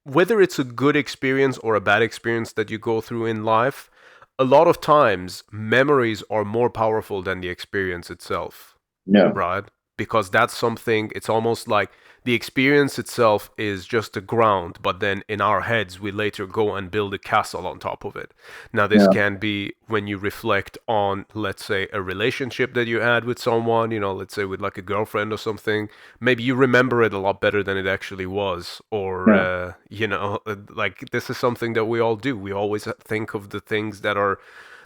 whether it's a good experience or a bad experience that you go through in life, a lot of times memories are more powerful than the experience itself, No. right? Because that's something, it's almost like the experience itself is just the ground, but then in our heads, we later go and build a castle on top of it. Now, this Yeah. can be when you reflect on, let's say, a relationship that you had with someone, you know, let's say with like a girlfriend or something. Maybe you remember it a lot better than it actually was. Or, Yeah. you know, like this is something that we all do. We always think of the things that are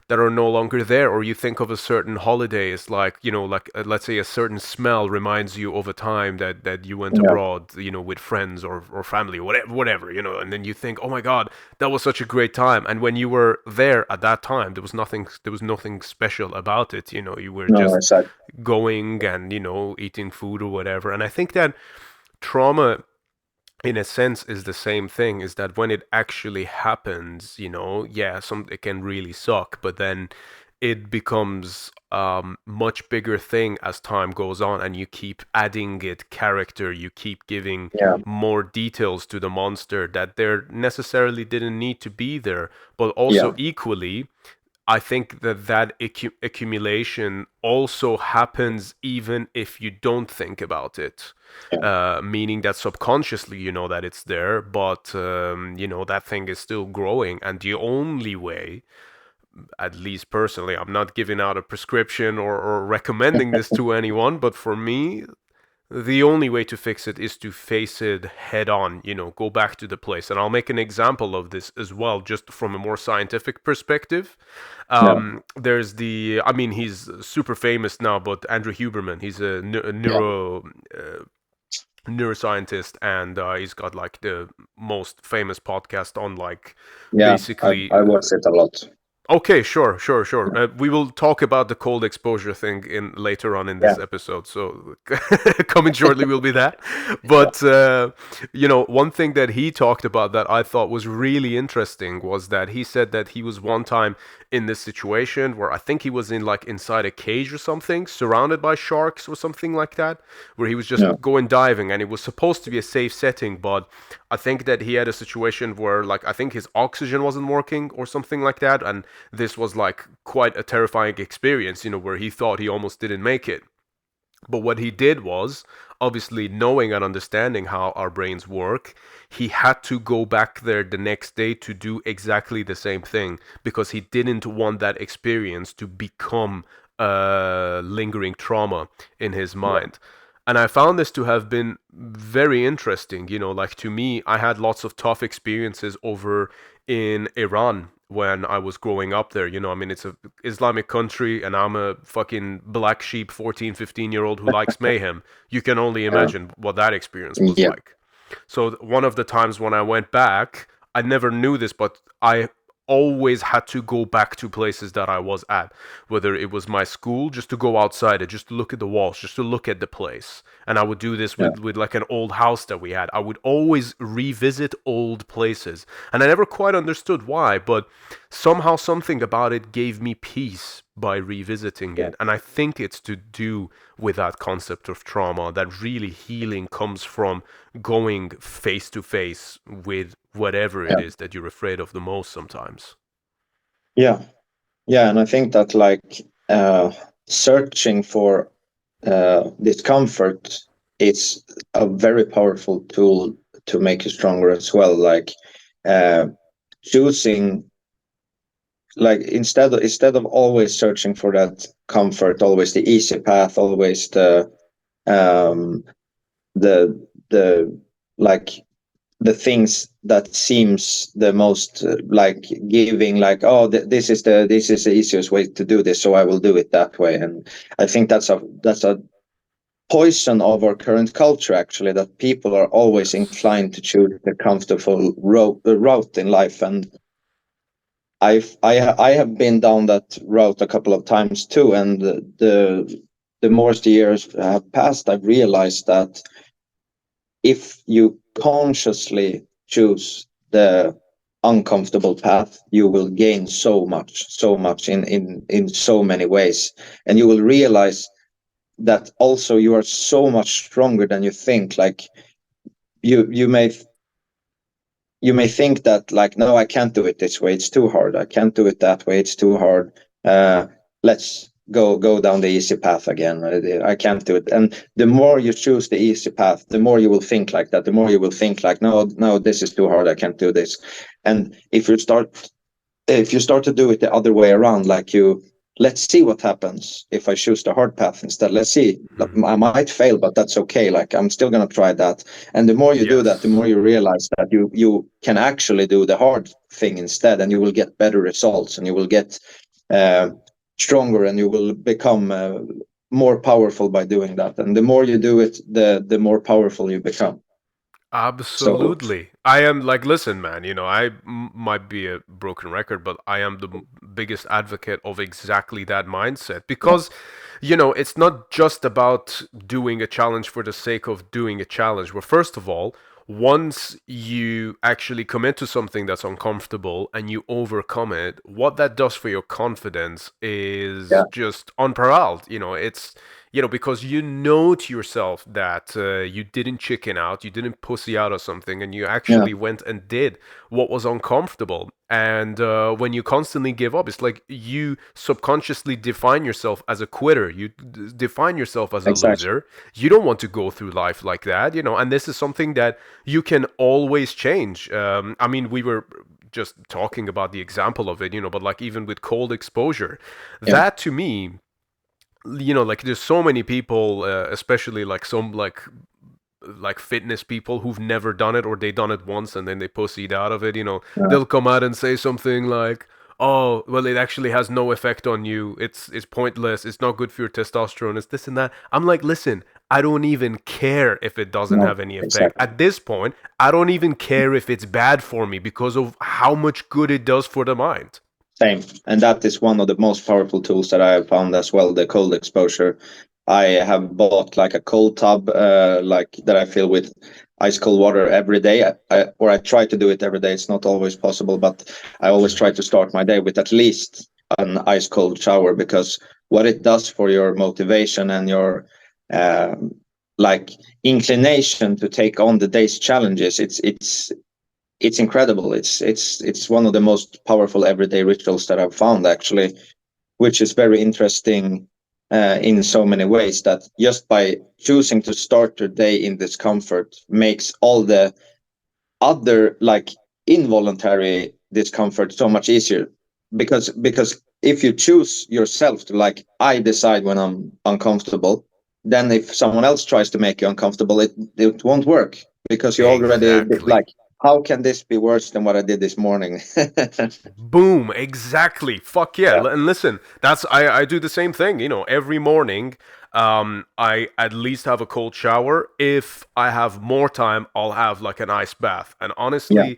no longer there, or you think of a certain holiday as like, you know, like let's say a certain smell reminds you of a time that you went Yeah. abroad, you know, with friends or family, whatever, you know, and then you think, oh my god, that was such a great time. And when you were there at that time, there was nothing special about it, you know, you were No, just exactly. going and, you know, eating food or whatever. And I think that trauma in a sense is the same thing, is that when it actually happens, you know, yeah, it can really suck, but then it becomes much bigger thing as time goes on, and you keep adding it character, you keep giving Yeah. more details to the monster that there necessarily didn't need to be there. But also Yeah. equally, I think that accumulation also happens even if you don't think about it. Yeah. Meaning that subconsciously you know that it's there, but that thing is still growing. And the only way, at least personally, I'm not giving out a prescription or recommending this to anyone, but for me, the only way to fix it is to face it head on, go back to the place. And I'll make an example of this as well, just from a more scientific perspective. Yeah. There's he's super famous now, but Andrew Huberman, he's a Yeah. neuroscientist, and he's got like the most famous podcast on like Yeah. basically I watch it a lot. Okay, sure. We will talk about the cold exposure thing in later on in Yeah. this episode. So coming shortly will be that. But one thing that he talked about that I thought was really interesting was that he said that he was one time in this situation where I think he was in like inside a cage or something, surrounded by sharks or something like that, where he was just Yeah. going diving, and it was supposed to be a safe setting, but I think that he had a situation where like I think his oxygen wasn't working or something like that, and this was like quite a terrifying experience, where he thought he almost didn't make it. But what he did was, obviously knowing and understanding how our brains work, he had to go back there the next day to do exactly the same thing, because he didn't want that experience to become a lingering trauma in his mind. And I found this to have been very interesting. Like to me, I had lots of tough experiences over in Iran when I was growing up there. It's a Islamic country, and I'm a fucking black sheep 14, 15-year-old who likes mayhem. You can only imagine what that experience was Yeah. like. So one of the times when I went back, I never knew this, but I always had to go back to places that I was at, whether it was my school, just to go outside and just to look at the walls, just to look at the place. And I would do this Yeah. with like an old house that we had. I would always revisit old places, and I never quite understood why, but somehow something about it gave me peace by revisiting it. And I think it's to do with that concept of trauma, that really healing comes from going face to face with whatever it is that you're afraid of the most sometimes. Yeah. Yeah. And I think that like searching for discomfort is a very powerful tool to make you stronger as well. Like choosing, like instead of always searching for that comfort, always the easy path, always the like the things that seems the most like giving, like, oh, this is the easiest way to do this, so I will do it that way. And I think that's a poison of our current culture, actually, that people are always inclined to choose the comfortable route in life. And I have been down that route a couple of times too, and the more the years have passed, I've realized that if you consciously choose the uncomfortable path, you will gain so much in so many ways, and you will realize that also you are so much stronger than you think. Like you may think that, like, no, I can't do it this way, it's too hard, I can't do it that way, it's too hard, let's go down the easy path again, I can't do it. And the more you choose the easy path, the more you will think like that, the more you will think like, no, this is too hard, I can't do this. And if you start to do it the other way around, like, let's see what happens if I choose the hard path instead. Let's see. I might fail, but that's okay. Like, I'm still going to try that. And the more you do that, the more you realize that you can actually do the hard thing instead, and you will get better results, and you will get stronger, and you will become more powerful by doing that. And the more you do it, the more powerful you become. Absolutely. I am like, listen, man, might be a broken record, but I am the biggest advocate of exactly that mindset, because, it's not just about doing a challenge for the sake of doing a challenge. Well, first of all, once you actually commit to something that's uncomfortable and you overcome it, what that does for your confidence is Yeah, just unparalleled. It's, because you know to yourself that you didn't chicken out, you didn't pussy out or something, and you yeah, actually went and did what was uncomfortable. And when you constantly give up, it's like you subconsciously define yourself as a quitter. You define yourself as a exactly. loser. You don't want to go through life like that, and this is something that you can always change. I mean, we were just talking about the example of it, but like even with cold exposure, Yeah, that to me, like there's so many people, especially like some like fitness people who've never done it, or they done it once and then they pussied out of it. yeah, They'll come out and say something like, "Oh, well, it actually has no effect on you. It's pointless. It's not good for your testosterone. It's this and that." I'm like, listen, I don't even care if it doesn't no, have any effect. exactly. At this point, I don't even care if it's bad for me because of how much good it does for the mind. Same. And that is one of the most powerful tools that I have found as well, the cold exposure. I have bought like a cold tub, like that I fill with ice cold water every day. Or I try to do it every day. It's not always possible, but I always try to start my day with at least an ice cold shower, because what it does for your motivation and your um, like inclination to take on the day's challenges, it's incredible. It's one of the most powerful everyday rituals that I've found, actually, which is very interesting in so many ways, that just by choosing to start your day in discomfort makes all the other like involuntary discomfort so much easier, because if you choose yourself to, like, I decide when I'm uncomfortable, then if someone else tries to make you uncomfortable, it won't work, because you already Exactly. like, how can this be worse than what I did this morning? Boom, exactly. Fuck yeah. Yeah, And listen, I do the same thing, every morning. I at least have a cold shower. If I have more time, I'll have like an ice bath. And yeah, honestly,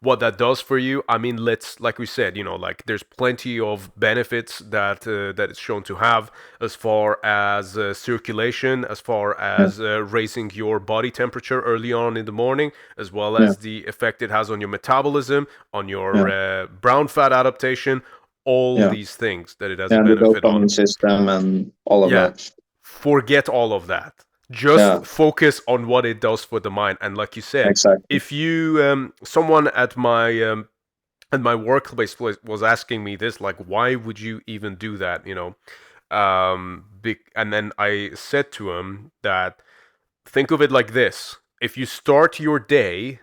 what that does for you, I mean, let's, like we said, like there's plenty of benefits that it's shown to have, as far as circulation, as far yeah, as raising your body temperature early on in the morning, as well yeah, as the effect it has on your metabolism, on your yeah, brown fat adaptation, all yeah, these things that it has a yeah, the benefit on. dopamine system and all of Yeah, that. forget all of that. Just Yeah, focus on what it does for the mind. And like you said, exactly. if you someone at my workplace was asking me this, like, why would you even do that, and then I said to him that, think of it like this: if you start your day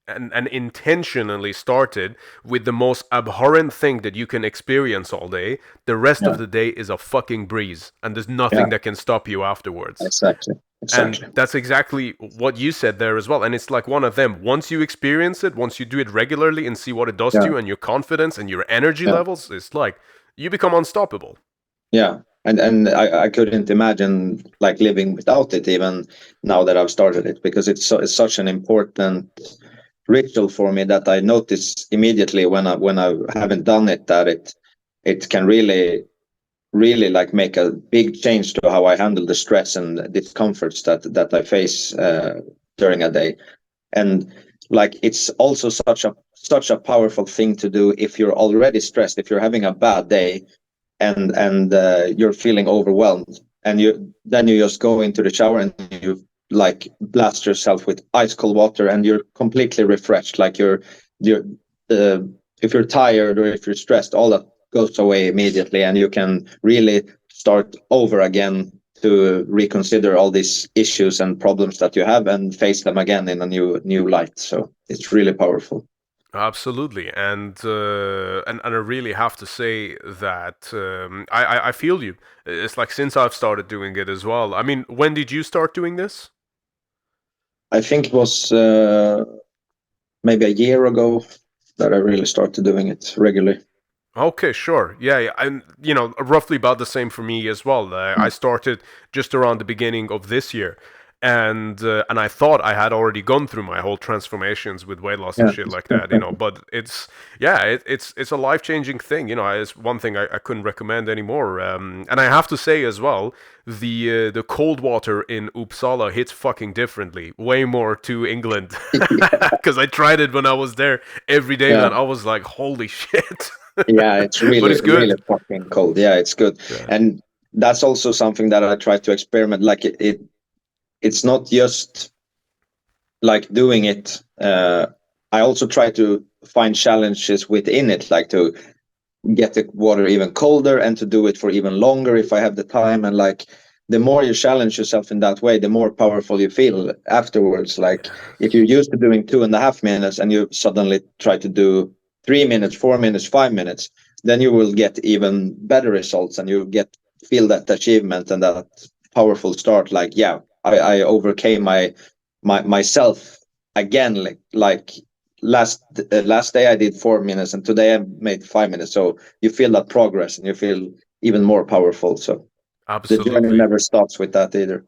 and intentionally started with the most abhorrent thing that you can experience all day, the rest Yeah, of the day is a fucking breeze, and there's yeah, nothing that can stop you afterwards. exactly, And exactly. that's exactly what you said there as well. And it's like one of them. Once you experience it, once you do it regularly and see what it does to Yeah, you and your confidence and your energy yeah, levels, it's like you become unstoppable. yeah. And I couldn't imagine like living without it, even now that I've started it, because it's such an important ritual for me, that I notice immediately when I haven't done it, that it can really like make a big change to how I handle the stress and discomforts that I face during a day. And like, it's also such a powerful thing to do if you're already stressed, if you're having a bad day, and you're feeling overwhelmed, and you just go into the shower and you like blast yourself with ice cold water, and you're completely refreshed. Like, you're uh, if you're tired or if you're stressed, all that goes away immediately, and you can really start over again to reconsider all these issues and problems that you have, and face them again in a new light. So it's really powerful. Absolutely, and I really have to say that I feel you. It's like since I've started doing it as well. I mean, when did you start doing this? I think it was maybe a year ago that I really started doing it regularly. Okay, sure. Yeah, yeah, and roughly about the same for me as well. I started just around the beginning of this year, and I thought I had already gone through my whole transformations with weight loss and Yeah. shit like that, But it's a life-changing thing, It's one thing I couldn't recommend anymore. And I have to say as well, the cold water in Uppsala hits fucking differently, way more to England, because I tried it when I was there every day, Yeah. man. I was like, holy shit. Yeah, it's But really, it's really good. fucking cold. Yeah, it's good. Yeah. And that's also something that I try to experiment. Like it's not just like doing it. I also try to find challenges within it, like to get the water even colder and to do it for even longer if I have the time. And like the more you challenge yourself in that way, the more powerful you feel afterwards. Like if you're used to doing 2.5 minutes and you suddenly try to do 3 minutes, 4 minutes, 5 minutes, then you will get even better results and you get feel that achievement and that powerful start. Like, yeah, I overcame myself again. Like last day I did 4 minutes and today I made 5 minutes. So you feel that progress and you feel even more powerful. So the journey Absolutely. never stops with that either.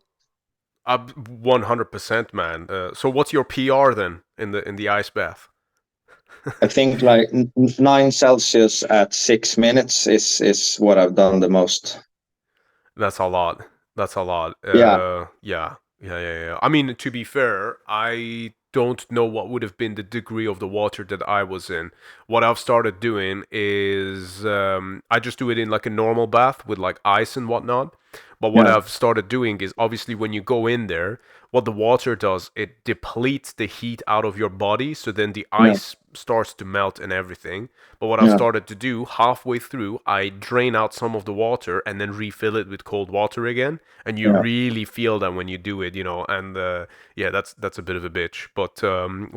100%, man. So what's your PR then in the ice bath? I think like 9 Celsius at 6 minutes is what I've done the most. That's a lot. That's a lot. Yeah, Yeah. I mean, to be fair, I don't know what would have been the degree of the water that I was in. What I've started doing is I just do it in like a normal bath with like ice and whatnot. But what yeah, I've started doing is obviously when you go in there, what the water does, it depletes the heat out of your body. So then the yeah, ice starts to melt and everything. But what I've yeah, started to do halfway through, I drain out some of the water and then refill it with cold water again. And you yeah, really feel that when you do it, And yeah, that's a bit of a bitch. But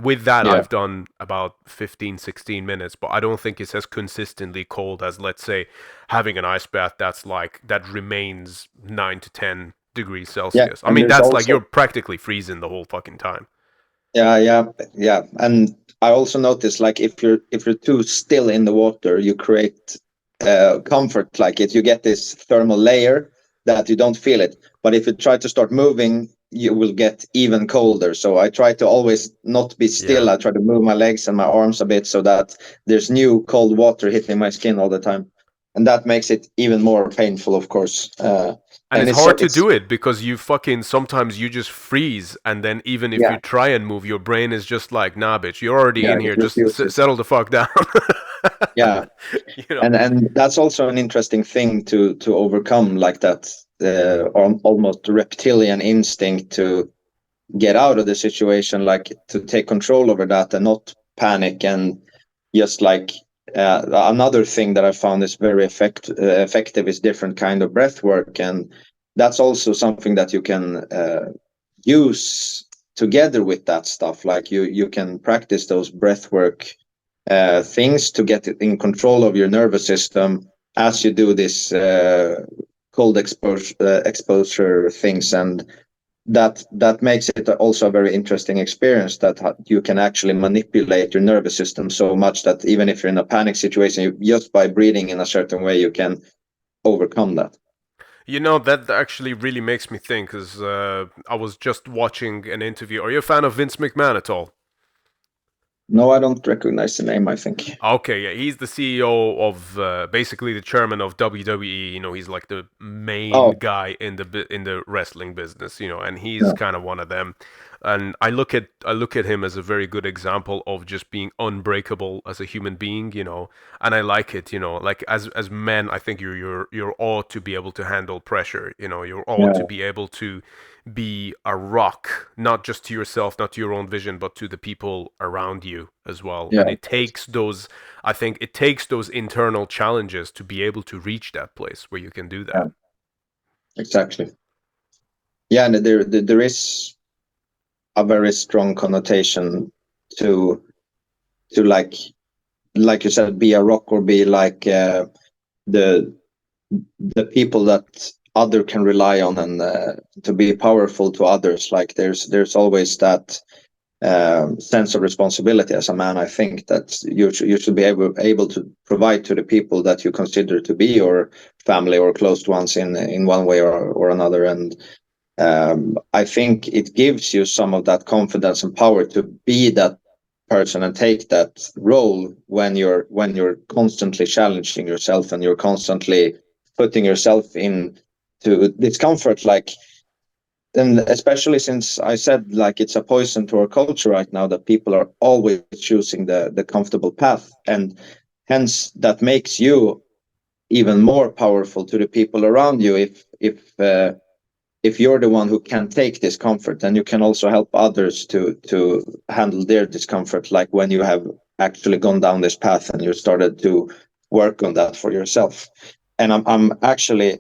with that, yeah. I've done about 15, 16 minutes. But I don't think it's as consistently cold as, let's say, having an ice bath that remains 9 to 10 degrees Yeah, Celsius. I and mean, there's that's like also you're practically freezing the whole fucking time. yeah. And I also noticed like if you're too still in the water, you create comfort like it. You get this thermal layer that you don't feel it. But if you try to start moving, you will get even colder. So I try to always not be still. Yeah. I try to move my legs and my arms a bit so that there's new cold water hitting my skin all the time, and that makes it even more painful, of course. And And it's it's so hard to it's do it because you fucking sometimes you just freeze, and then even if yeah, you try and move, your brain is just like, nah, bitch, you're already yeah, in it here. Just refuses. settle the fuck down. Yeah. you know. And that's also an interesting thing to overcome, like that almost reptilian instinct to get out of the situation, like to take control over that and not panic. And just like another thing that I found is very effective is different kind of breath work, and that's also something that you can use together with that stuff. Like you can practice those breath work things to get in control of your nervous system as you do this cold exposure things, and that makes it also a very interesting experience that you can actually manipulate your nervous system so much that even if you're in a panic situation, just by breathing in a certain way, you can overcome that. That actually really makes me think, because I was just watching an interview. Are you a fan of Vince McMahon at all? No, I don't recognize the name, I think. Okay, yeah, he's the CEO of basically the chairman of WWE. He's like the main Oh, guy in the wrestling business. And he's yeah, kind of one of them. And I look at him as a very good example of just being unbreakable as a human being. And I like it. Like as men, I think you're ought to be able to handle pressure. You're ought to yeah, be able to be a rock, not just to yourself, not to your own vision, but to the people around you as well. yeah, And I think it takes those internal challenges to be able to reach that place where you can do yeah, that. exactly. Yeah, and there is a very strong connotation to like you said, be a rock or be like the the people that other can rely on, and to be powerful to others. Like there's always that sense of responsibility as a man. I think that you should be able to provide to the people that you consider to be your family or close ones in one way or another. And I think it gives you some of that confidence and power to be that person and take that role when you're constantly challenging yourself and you're constantly putting yourself into discomfort. Like, and especially since I said, like, it's a poison to our culture right now that people are always choosing the comfortable path, and hence that makes you even more powerful to the people around you if you're the one who can take discomfort, then you can also help others to handle their discomfort, like when you have actually gone down this path and you started to work on that for yourself. And I'm actually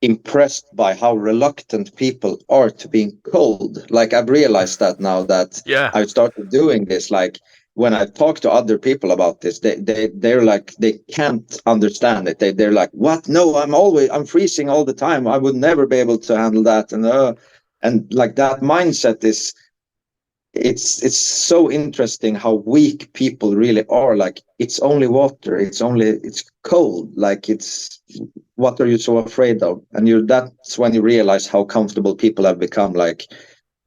impressed by how reluctant people are to being cold. Like, I've realized that now that Yeah. I've started doing this. Like, when I talk to other people about this, they're like, they can't understand it. They're like, what? No, I'm freezing all the time. I would never be able to handle that. And like, that mindset is, it's so interesting how weak people really are. Like, it's only water, it's cold, like, it's, what are you so afraid of? And that's when you realize how comfortable people have become. Like,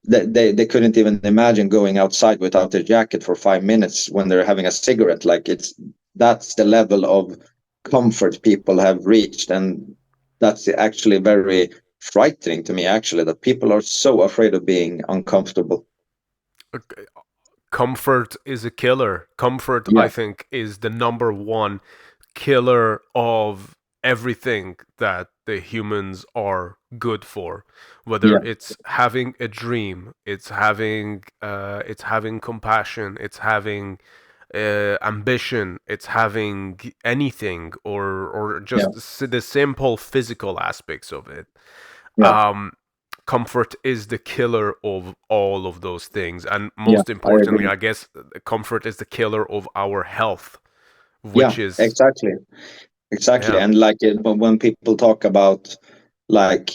they couldn't even imagine going outside without their jacket for 5 minutes when they're having a cigarette. Like, that's the level of comfort people have reached. And that's actually very frightening to me, actually, that people are so afraid of being uncomfortable. Comfort is a killer. Comfort, I Yeah. think, is the number one killer of everything that the humans are good for. Whether Yeah. it's having a dream, it's having compassion, it's having ambition, it's having anything, or Yeah. just the simple physical aspects of it. Yeah. Um, Comfort is the killer of all of those things, and Yeah, most I importantly, agree. I guess, comfort is the killer of our health, Yeah, which is, exactly. Exactly. yeah, And like, when people talk about, like,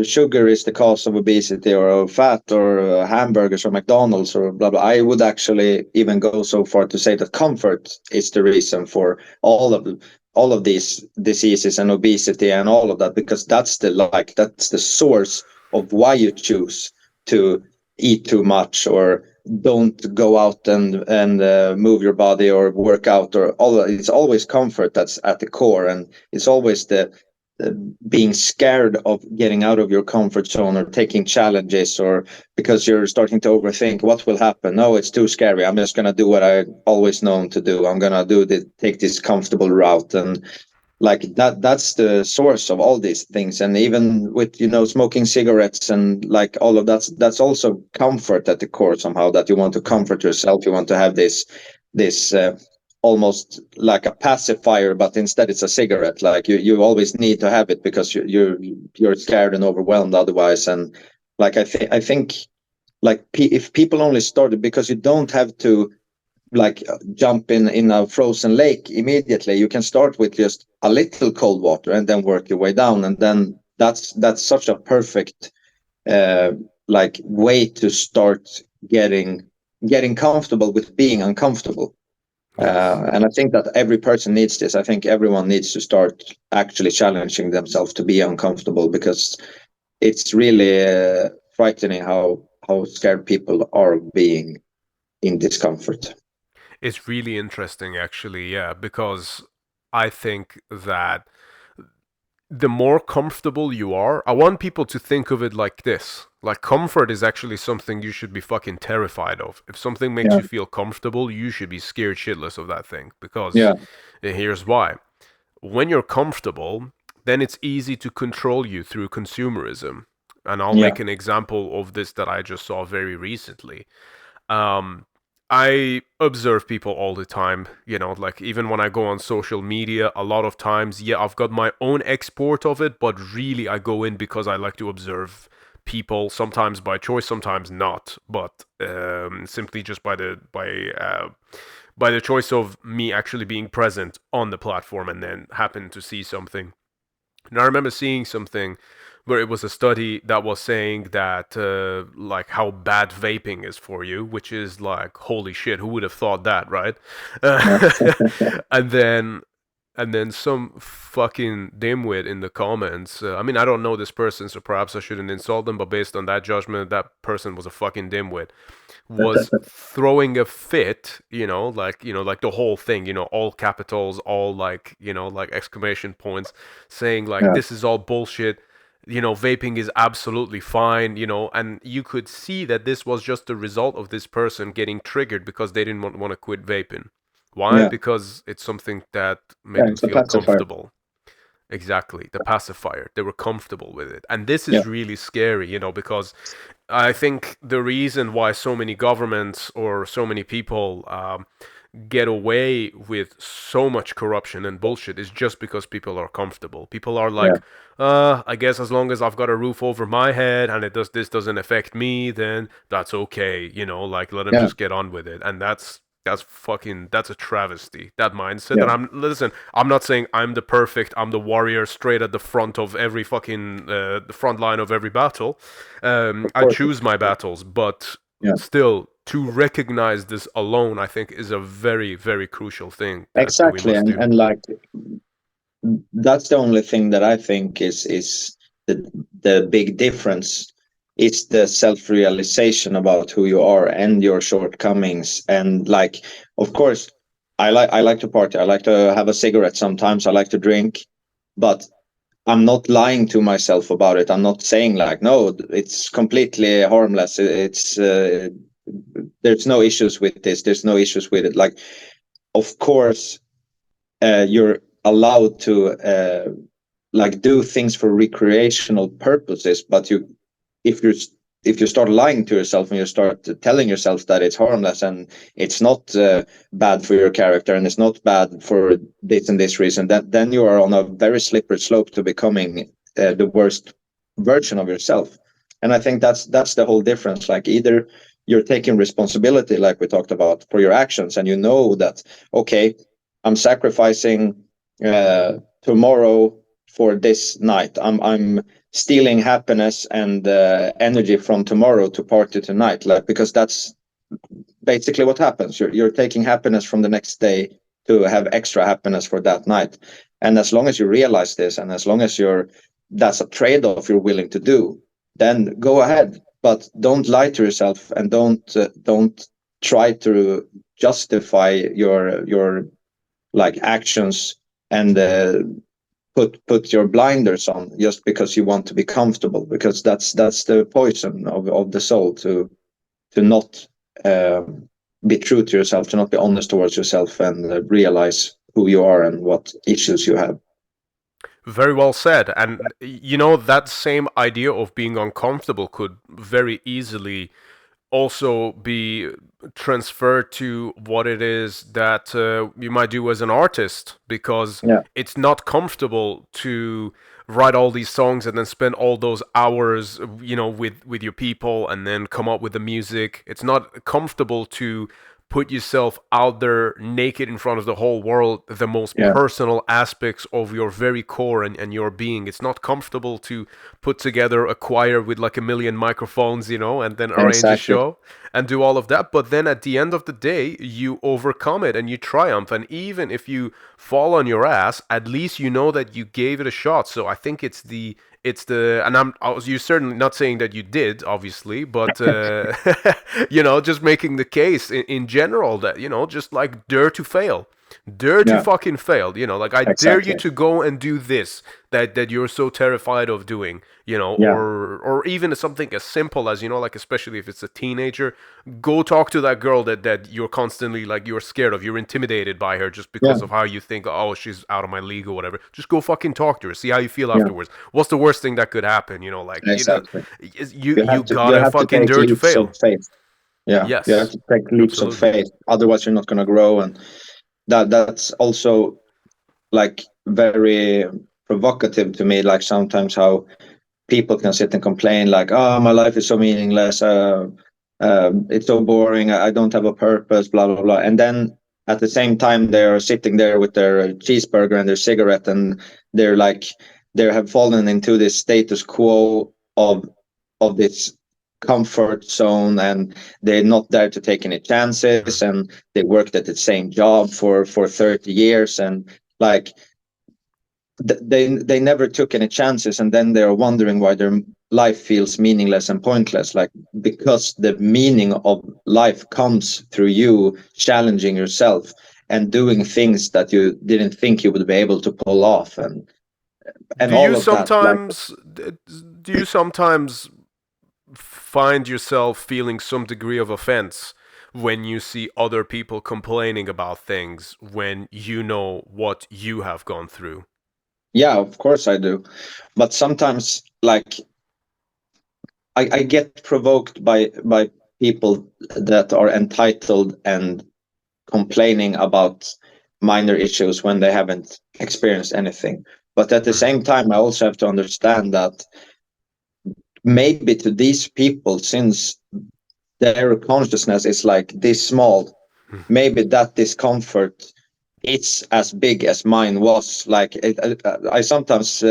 sugar is the cause of obesity, or fat, or hamburgers, or McDonald's, or blah blah, I would actually even go so far to say that comfort is the reason for all of these diseases and obesity and all of that, because that's the source of why you choose to eat too much, or don't go out and move your body or work out, or all. It's always comfort that's at the core, and it's always the being scared of getting out of your comfort zone or taking challenges, or because you're starting to overthink what will happen. No, it's too scary. I'm just going to do what I always known to do. I'm going to take this comfortable route. And like, that's the source of all these things. And even with, smoking cigarettes and like all of that's also comfort at the core somehow, that you want to comfort yourself. You want to have this almost like a pacifier, but instead it's a cigarette. Like, you always need to have it because you're scared and overwhelmed otherwise. And like, I think like, if people only started, because you don't have to, like, jump in a frozen lake immediately. You can start with just a little cold water and then work your way down, and then that's such a perfect uh, like, way to start getting comfortable with being uncomfortable. yes. And I think that every person needs this. I think everyone needs to start actually challenging themselves to be uncomfortable, because it's really frightening how scared people are being in discomfort. It's really interesting, actually, yeah, because I think that the more comfortable you are, I want people to think of it like this. Like, comfort is actually something you should be fucking terrified of. If something makes Yeah, you feel comfortable, you should be scared shitless of that thing. Because yeah, here's why. When you're comfortable, then it's easy to control you through consumerism. And I'll yeah, make an example of this that I just saw very recently. Um, I observe people all the time, like, even when I go on social media, a lot of times, yeah, I've got my own export of it, but really I go in because I like to observe people, sometimes by choice, sometimes not, but simply just by the choice of me actually being present on the platform and then happen to see something. And I remember seeing something where it was a study that was saying that, like, how bad vaping is for you, which is like, holy shit, who would have thought that, right? yeah, And then And then some fucking dimwit in the comments. I mean, I don't know this person, so perhaps I shouldn't insult them. But based on that judgment, that person was a fucking dimwit. Was throwing a fit, like the whole thing, all capitals, all like like exclamation points, saying like this is all bullshit. Vaping is absolutely fine. And you could see that this was just the result of this person getting triggered because they didn't want to quit vaping. Why? Yeah. Because it's something that made them It's a feel pacifier. comfortable. Exactly, the pacifier. They were comfortable with it. And this is really scary, because I think the reason why so many governments or so many people get away with so much corruption and bullshit is just because people are comfortable. People are like, I guess as long as I've got a roof over my head and this doesn't affect me, then that's okay, like let them just get on with it. And that's a travesty, that mindset. And I'm not saying I'm the warrior straight at the front of every fucking the front line of every battle. I choose my battles, but still, to recognize this alone, I think, is a very, very crucial thing. Exactly, and like that's the only thing that I think is the big difference. It's the self-realization about who you are and your shortcomings. And like, of course, I like to party. I like to have a cigarette sometimes. I like to drink, but I'm not lying to myself about it. I'm not saying like, no, it's completely harmless. It's there's no issues with this. There's no issues with it. Like, of course, you're allowed to like do things for recreational purposes, but if you start lying to yourself and you start telling yourself that it's harmless and it's not bad for your character and it's not bad for this and this reason, then you are on a very slippery slope to becoming the worst version of yourself. And I think that's the whole difference. Like, either you're taking responsibility, like we talked about, for your actions, and you know that, okay, I'm sacrificing tomorrow for this night. I'm stealing happiness and energy from tomorrow to party tonight, like, because that's basically what happens. You're taking happiness from the next day to have extra happiness for that night. And as long as you realize this, and as long as that's a trade-off you're willing to do, then go ahead. But don't lie to yourself, and don't try to justify your like actions and put your blinders on just because you want to be comfortable, because that's the poison of the soul, to not be true to yourself, to not be honest towards yourself, and realize who you are and what issues you have. Very well said. And that same idea of being uncomfortable could very easily also be transferred to what it is that you might do as an artist, because it's not comfortable to write all these songs and then spend all those hours with your people and then come up with the music. It's not comfortable to put yourself out there naked in front of the whole world, the most personal aspects of your very core and your being. It's not comfortable to put together a choir with like a million microphones, and then arrange a show and do all of that. But then at the end of the day, you overcome it and you triumph. And even if you fall on your ass, at least you know that you gave it a shot. So I think and you're certainly not saying that you did, obviously, but just making the case in general that just like dare to fail, to fucking fail. Like, I dare you to go and do this that you're so terrified of doing. Or even something as simple as like, especially if it's a teenager, go talk to that girl that you're constantly like, you're scared of, you're intimidated by her just because of how you think, oh, she's out of my league or whatever. Just go fucking talk to her, see how you feel afterwards. What's the worst thing that could happen? Like, you gotta fucking dare to fail. Yes, you have to take leaps of faith, otherwise you're not going to grow. And that's also like very provocative to me, like sometimes how people can sit and complain like, oh, my life is so meaningless, it's so boring, I don't have a purpose, blah blah blah. And then at the same time they're sitting there with their cheeseburger and their cigarette, and they're like, they have fallen into this status quo of this comfort zone, and they're not there to take any chances, and they worked at the same job for 30 years, and like they never took any chances, and then they're wondering why their life feels meaningless and pointless, like because the meaning of life comes through you challenging yourself and doing things that you didn't think you would be able to pull off, and Do all you of that, like, sometimes do you sometimes find yourself feeling some degree of offense when you see other people complaining about things when you know what you have gone through? yeah, of course I do, but sometimes, like, I get provoked by people that are entitled and complaining about minor issues when they haven't experienced anything. But at the same time, I also have to understand that maybe to these people, since their consciousness is like this small, maybe that discomfort is as big as mine was. Like I sometimes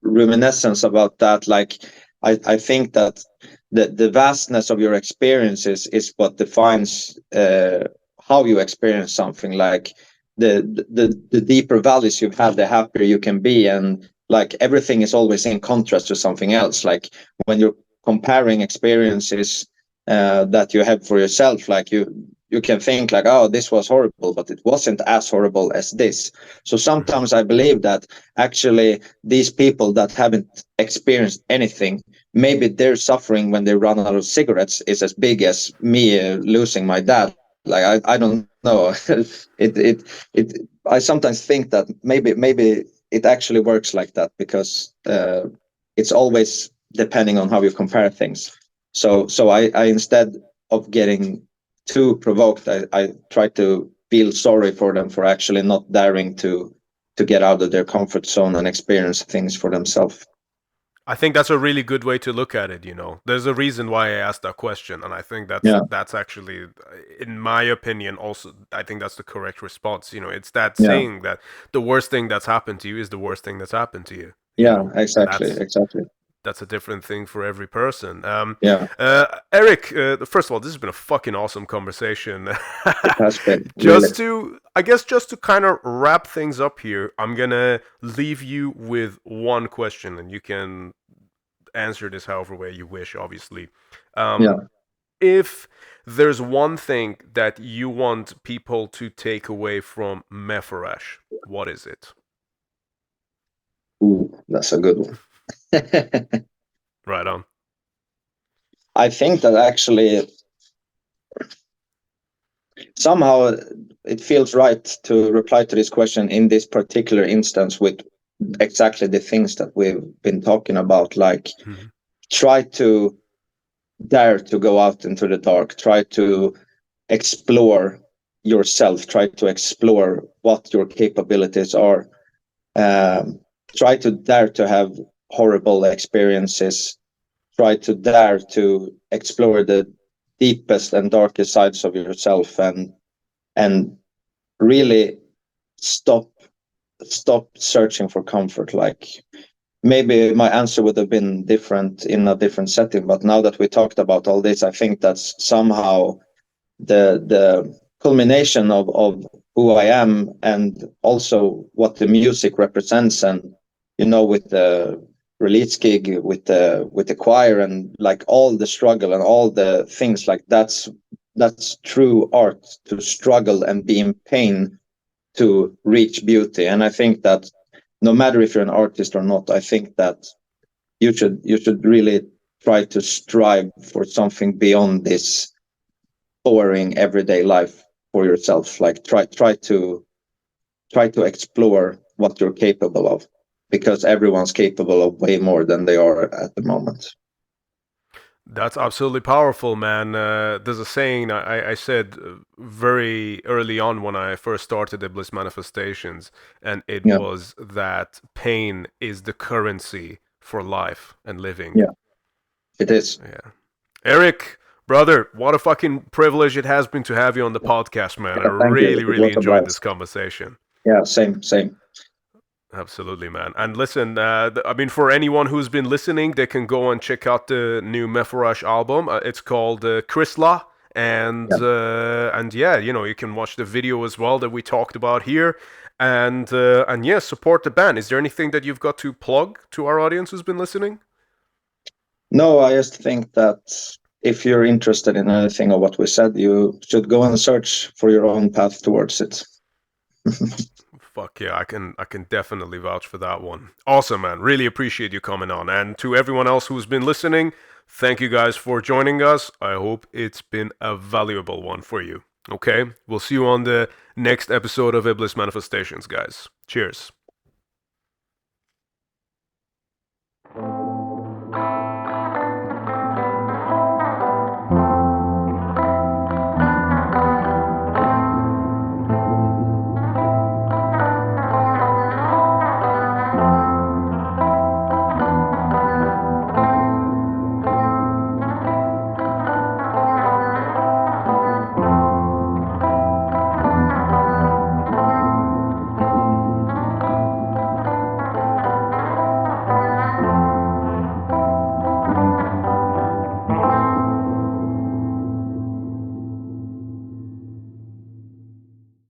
reminiscence about that. Like I think that the vastness of your experiences is what defines how you experience something. Like the deeper values you've had, the happier you can be, and like everything is always in contrast to something else. Like when you're comparing experiences that you have for yourself, like you can think like, oh, this was horrible, but it wasn't as horrible as this. So sometimes I believe that actually these people that haven't experienced anything, maybe their suffering when they run out of cigarettes is as big as me losing my dad. Like I don't know. I sometimes think that maybe it actually works like that, because it's always depending on how you compare things. So I instead of getting too provoked, I try to feel sorry for them for actually not daring to get out of their comfort zone and experience things for themselves. I think that's a really good way to look at it, you know. There's a reason why I asked that question, and I think Yeah, that's actually, in my opinion, also I think that's the correct response. You know, it's that yeah, saying that the worst thing that's happened to you is the worst thing that's happened to you, you yeah, know. And exactly, exactly. that's a different thing for every person. Yeah, Erik, first of all, this has been a fucking awesome conversation. it has been really. I guess, just to kind of wrap things up here, I'm gonna leave you with one question, and you can answer this however way you wish, obviously. Yeah. If there's one thing that you want people to take away from Mephorash, what is it? Ooh, that's a good one. Right on. I think that actually somehow it feels right to reply to this question in this particular instance with exactly the things that we've been talking about. Like, Mhm. try to dare to go out into the dark, try to explore yourself, try to explore what your capabilities are, um, try to dare to have horrible experiences, try to dare to explore the deepest and darkest sides of yourself, and really stop searching for comfort. Like, maybe my answer would have been different in a different setting, but now that we talked about all this, I think that's somehow the culmination of who I am, and also what the music represents. And with the release gig, with the choir, and like all the struggle and all the things, like that's true art, to struggle and be in pain to reach beauty. And I think that no matter if you're an artist or not, I think that you should really try to strive for something beyond this boring everyday life for yourself. Like, try to explore what you're capable of, because everyone's capable of way more than they are at the moment. That's absolutely powerful, man. There's a saying I said very early on when I first started Iblis Manifestations, and it Yeah, was that pain is the currency for life and living. yeah, it is. Yeah. Erik, brother, what a fucking privilege it has been to have you on the podcast, man. I Yeah, thank you. really, It really was a enjoyed this blast. conversation. Yeah, same. Absolutely, man. And listen, I mean, for anyone who's been listening, they can go and check out the new Mephorash album. It's called Chrysla, And yeah, you can watch the video as well that we talked about here. And yeah, support the band. Is there anything that you've got to plug to our audience who's been listening? No, I just think that if you're interested in anything of what we said, you should go and search for your own path towards it. Fuck yeah, I can definitely vouch for that one. Awesome, man. Really appreciate you coming on. And to everyone else who's been listening, thank you guys for joining us. I hope it's been a valuable one for you. Okay? We'll see you on the next episode of Iblis Manifestations, guys. Cheers.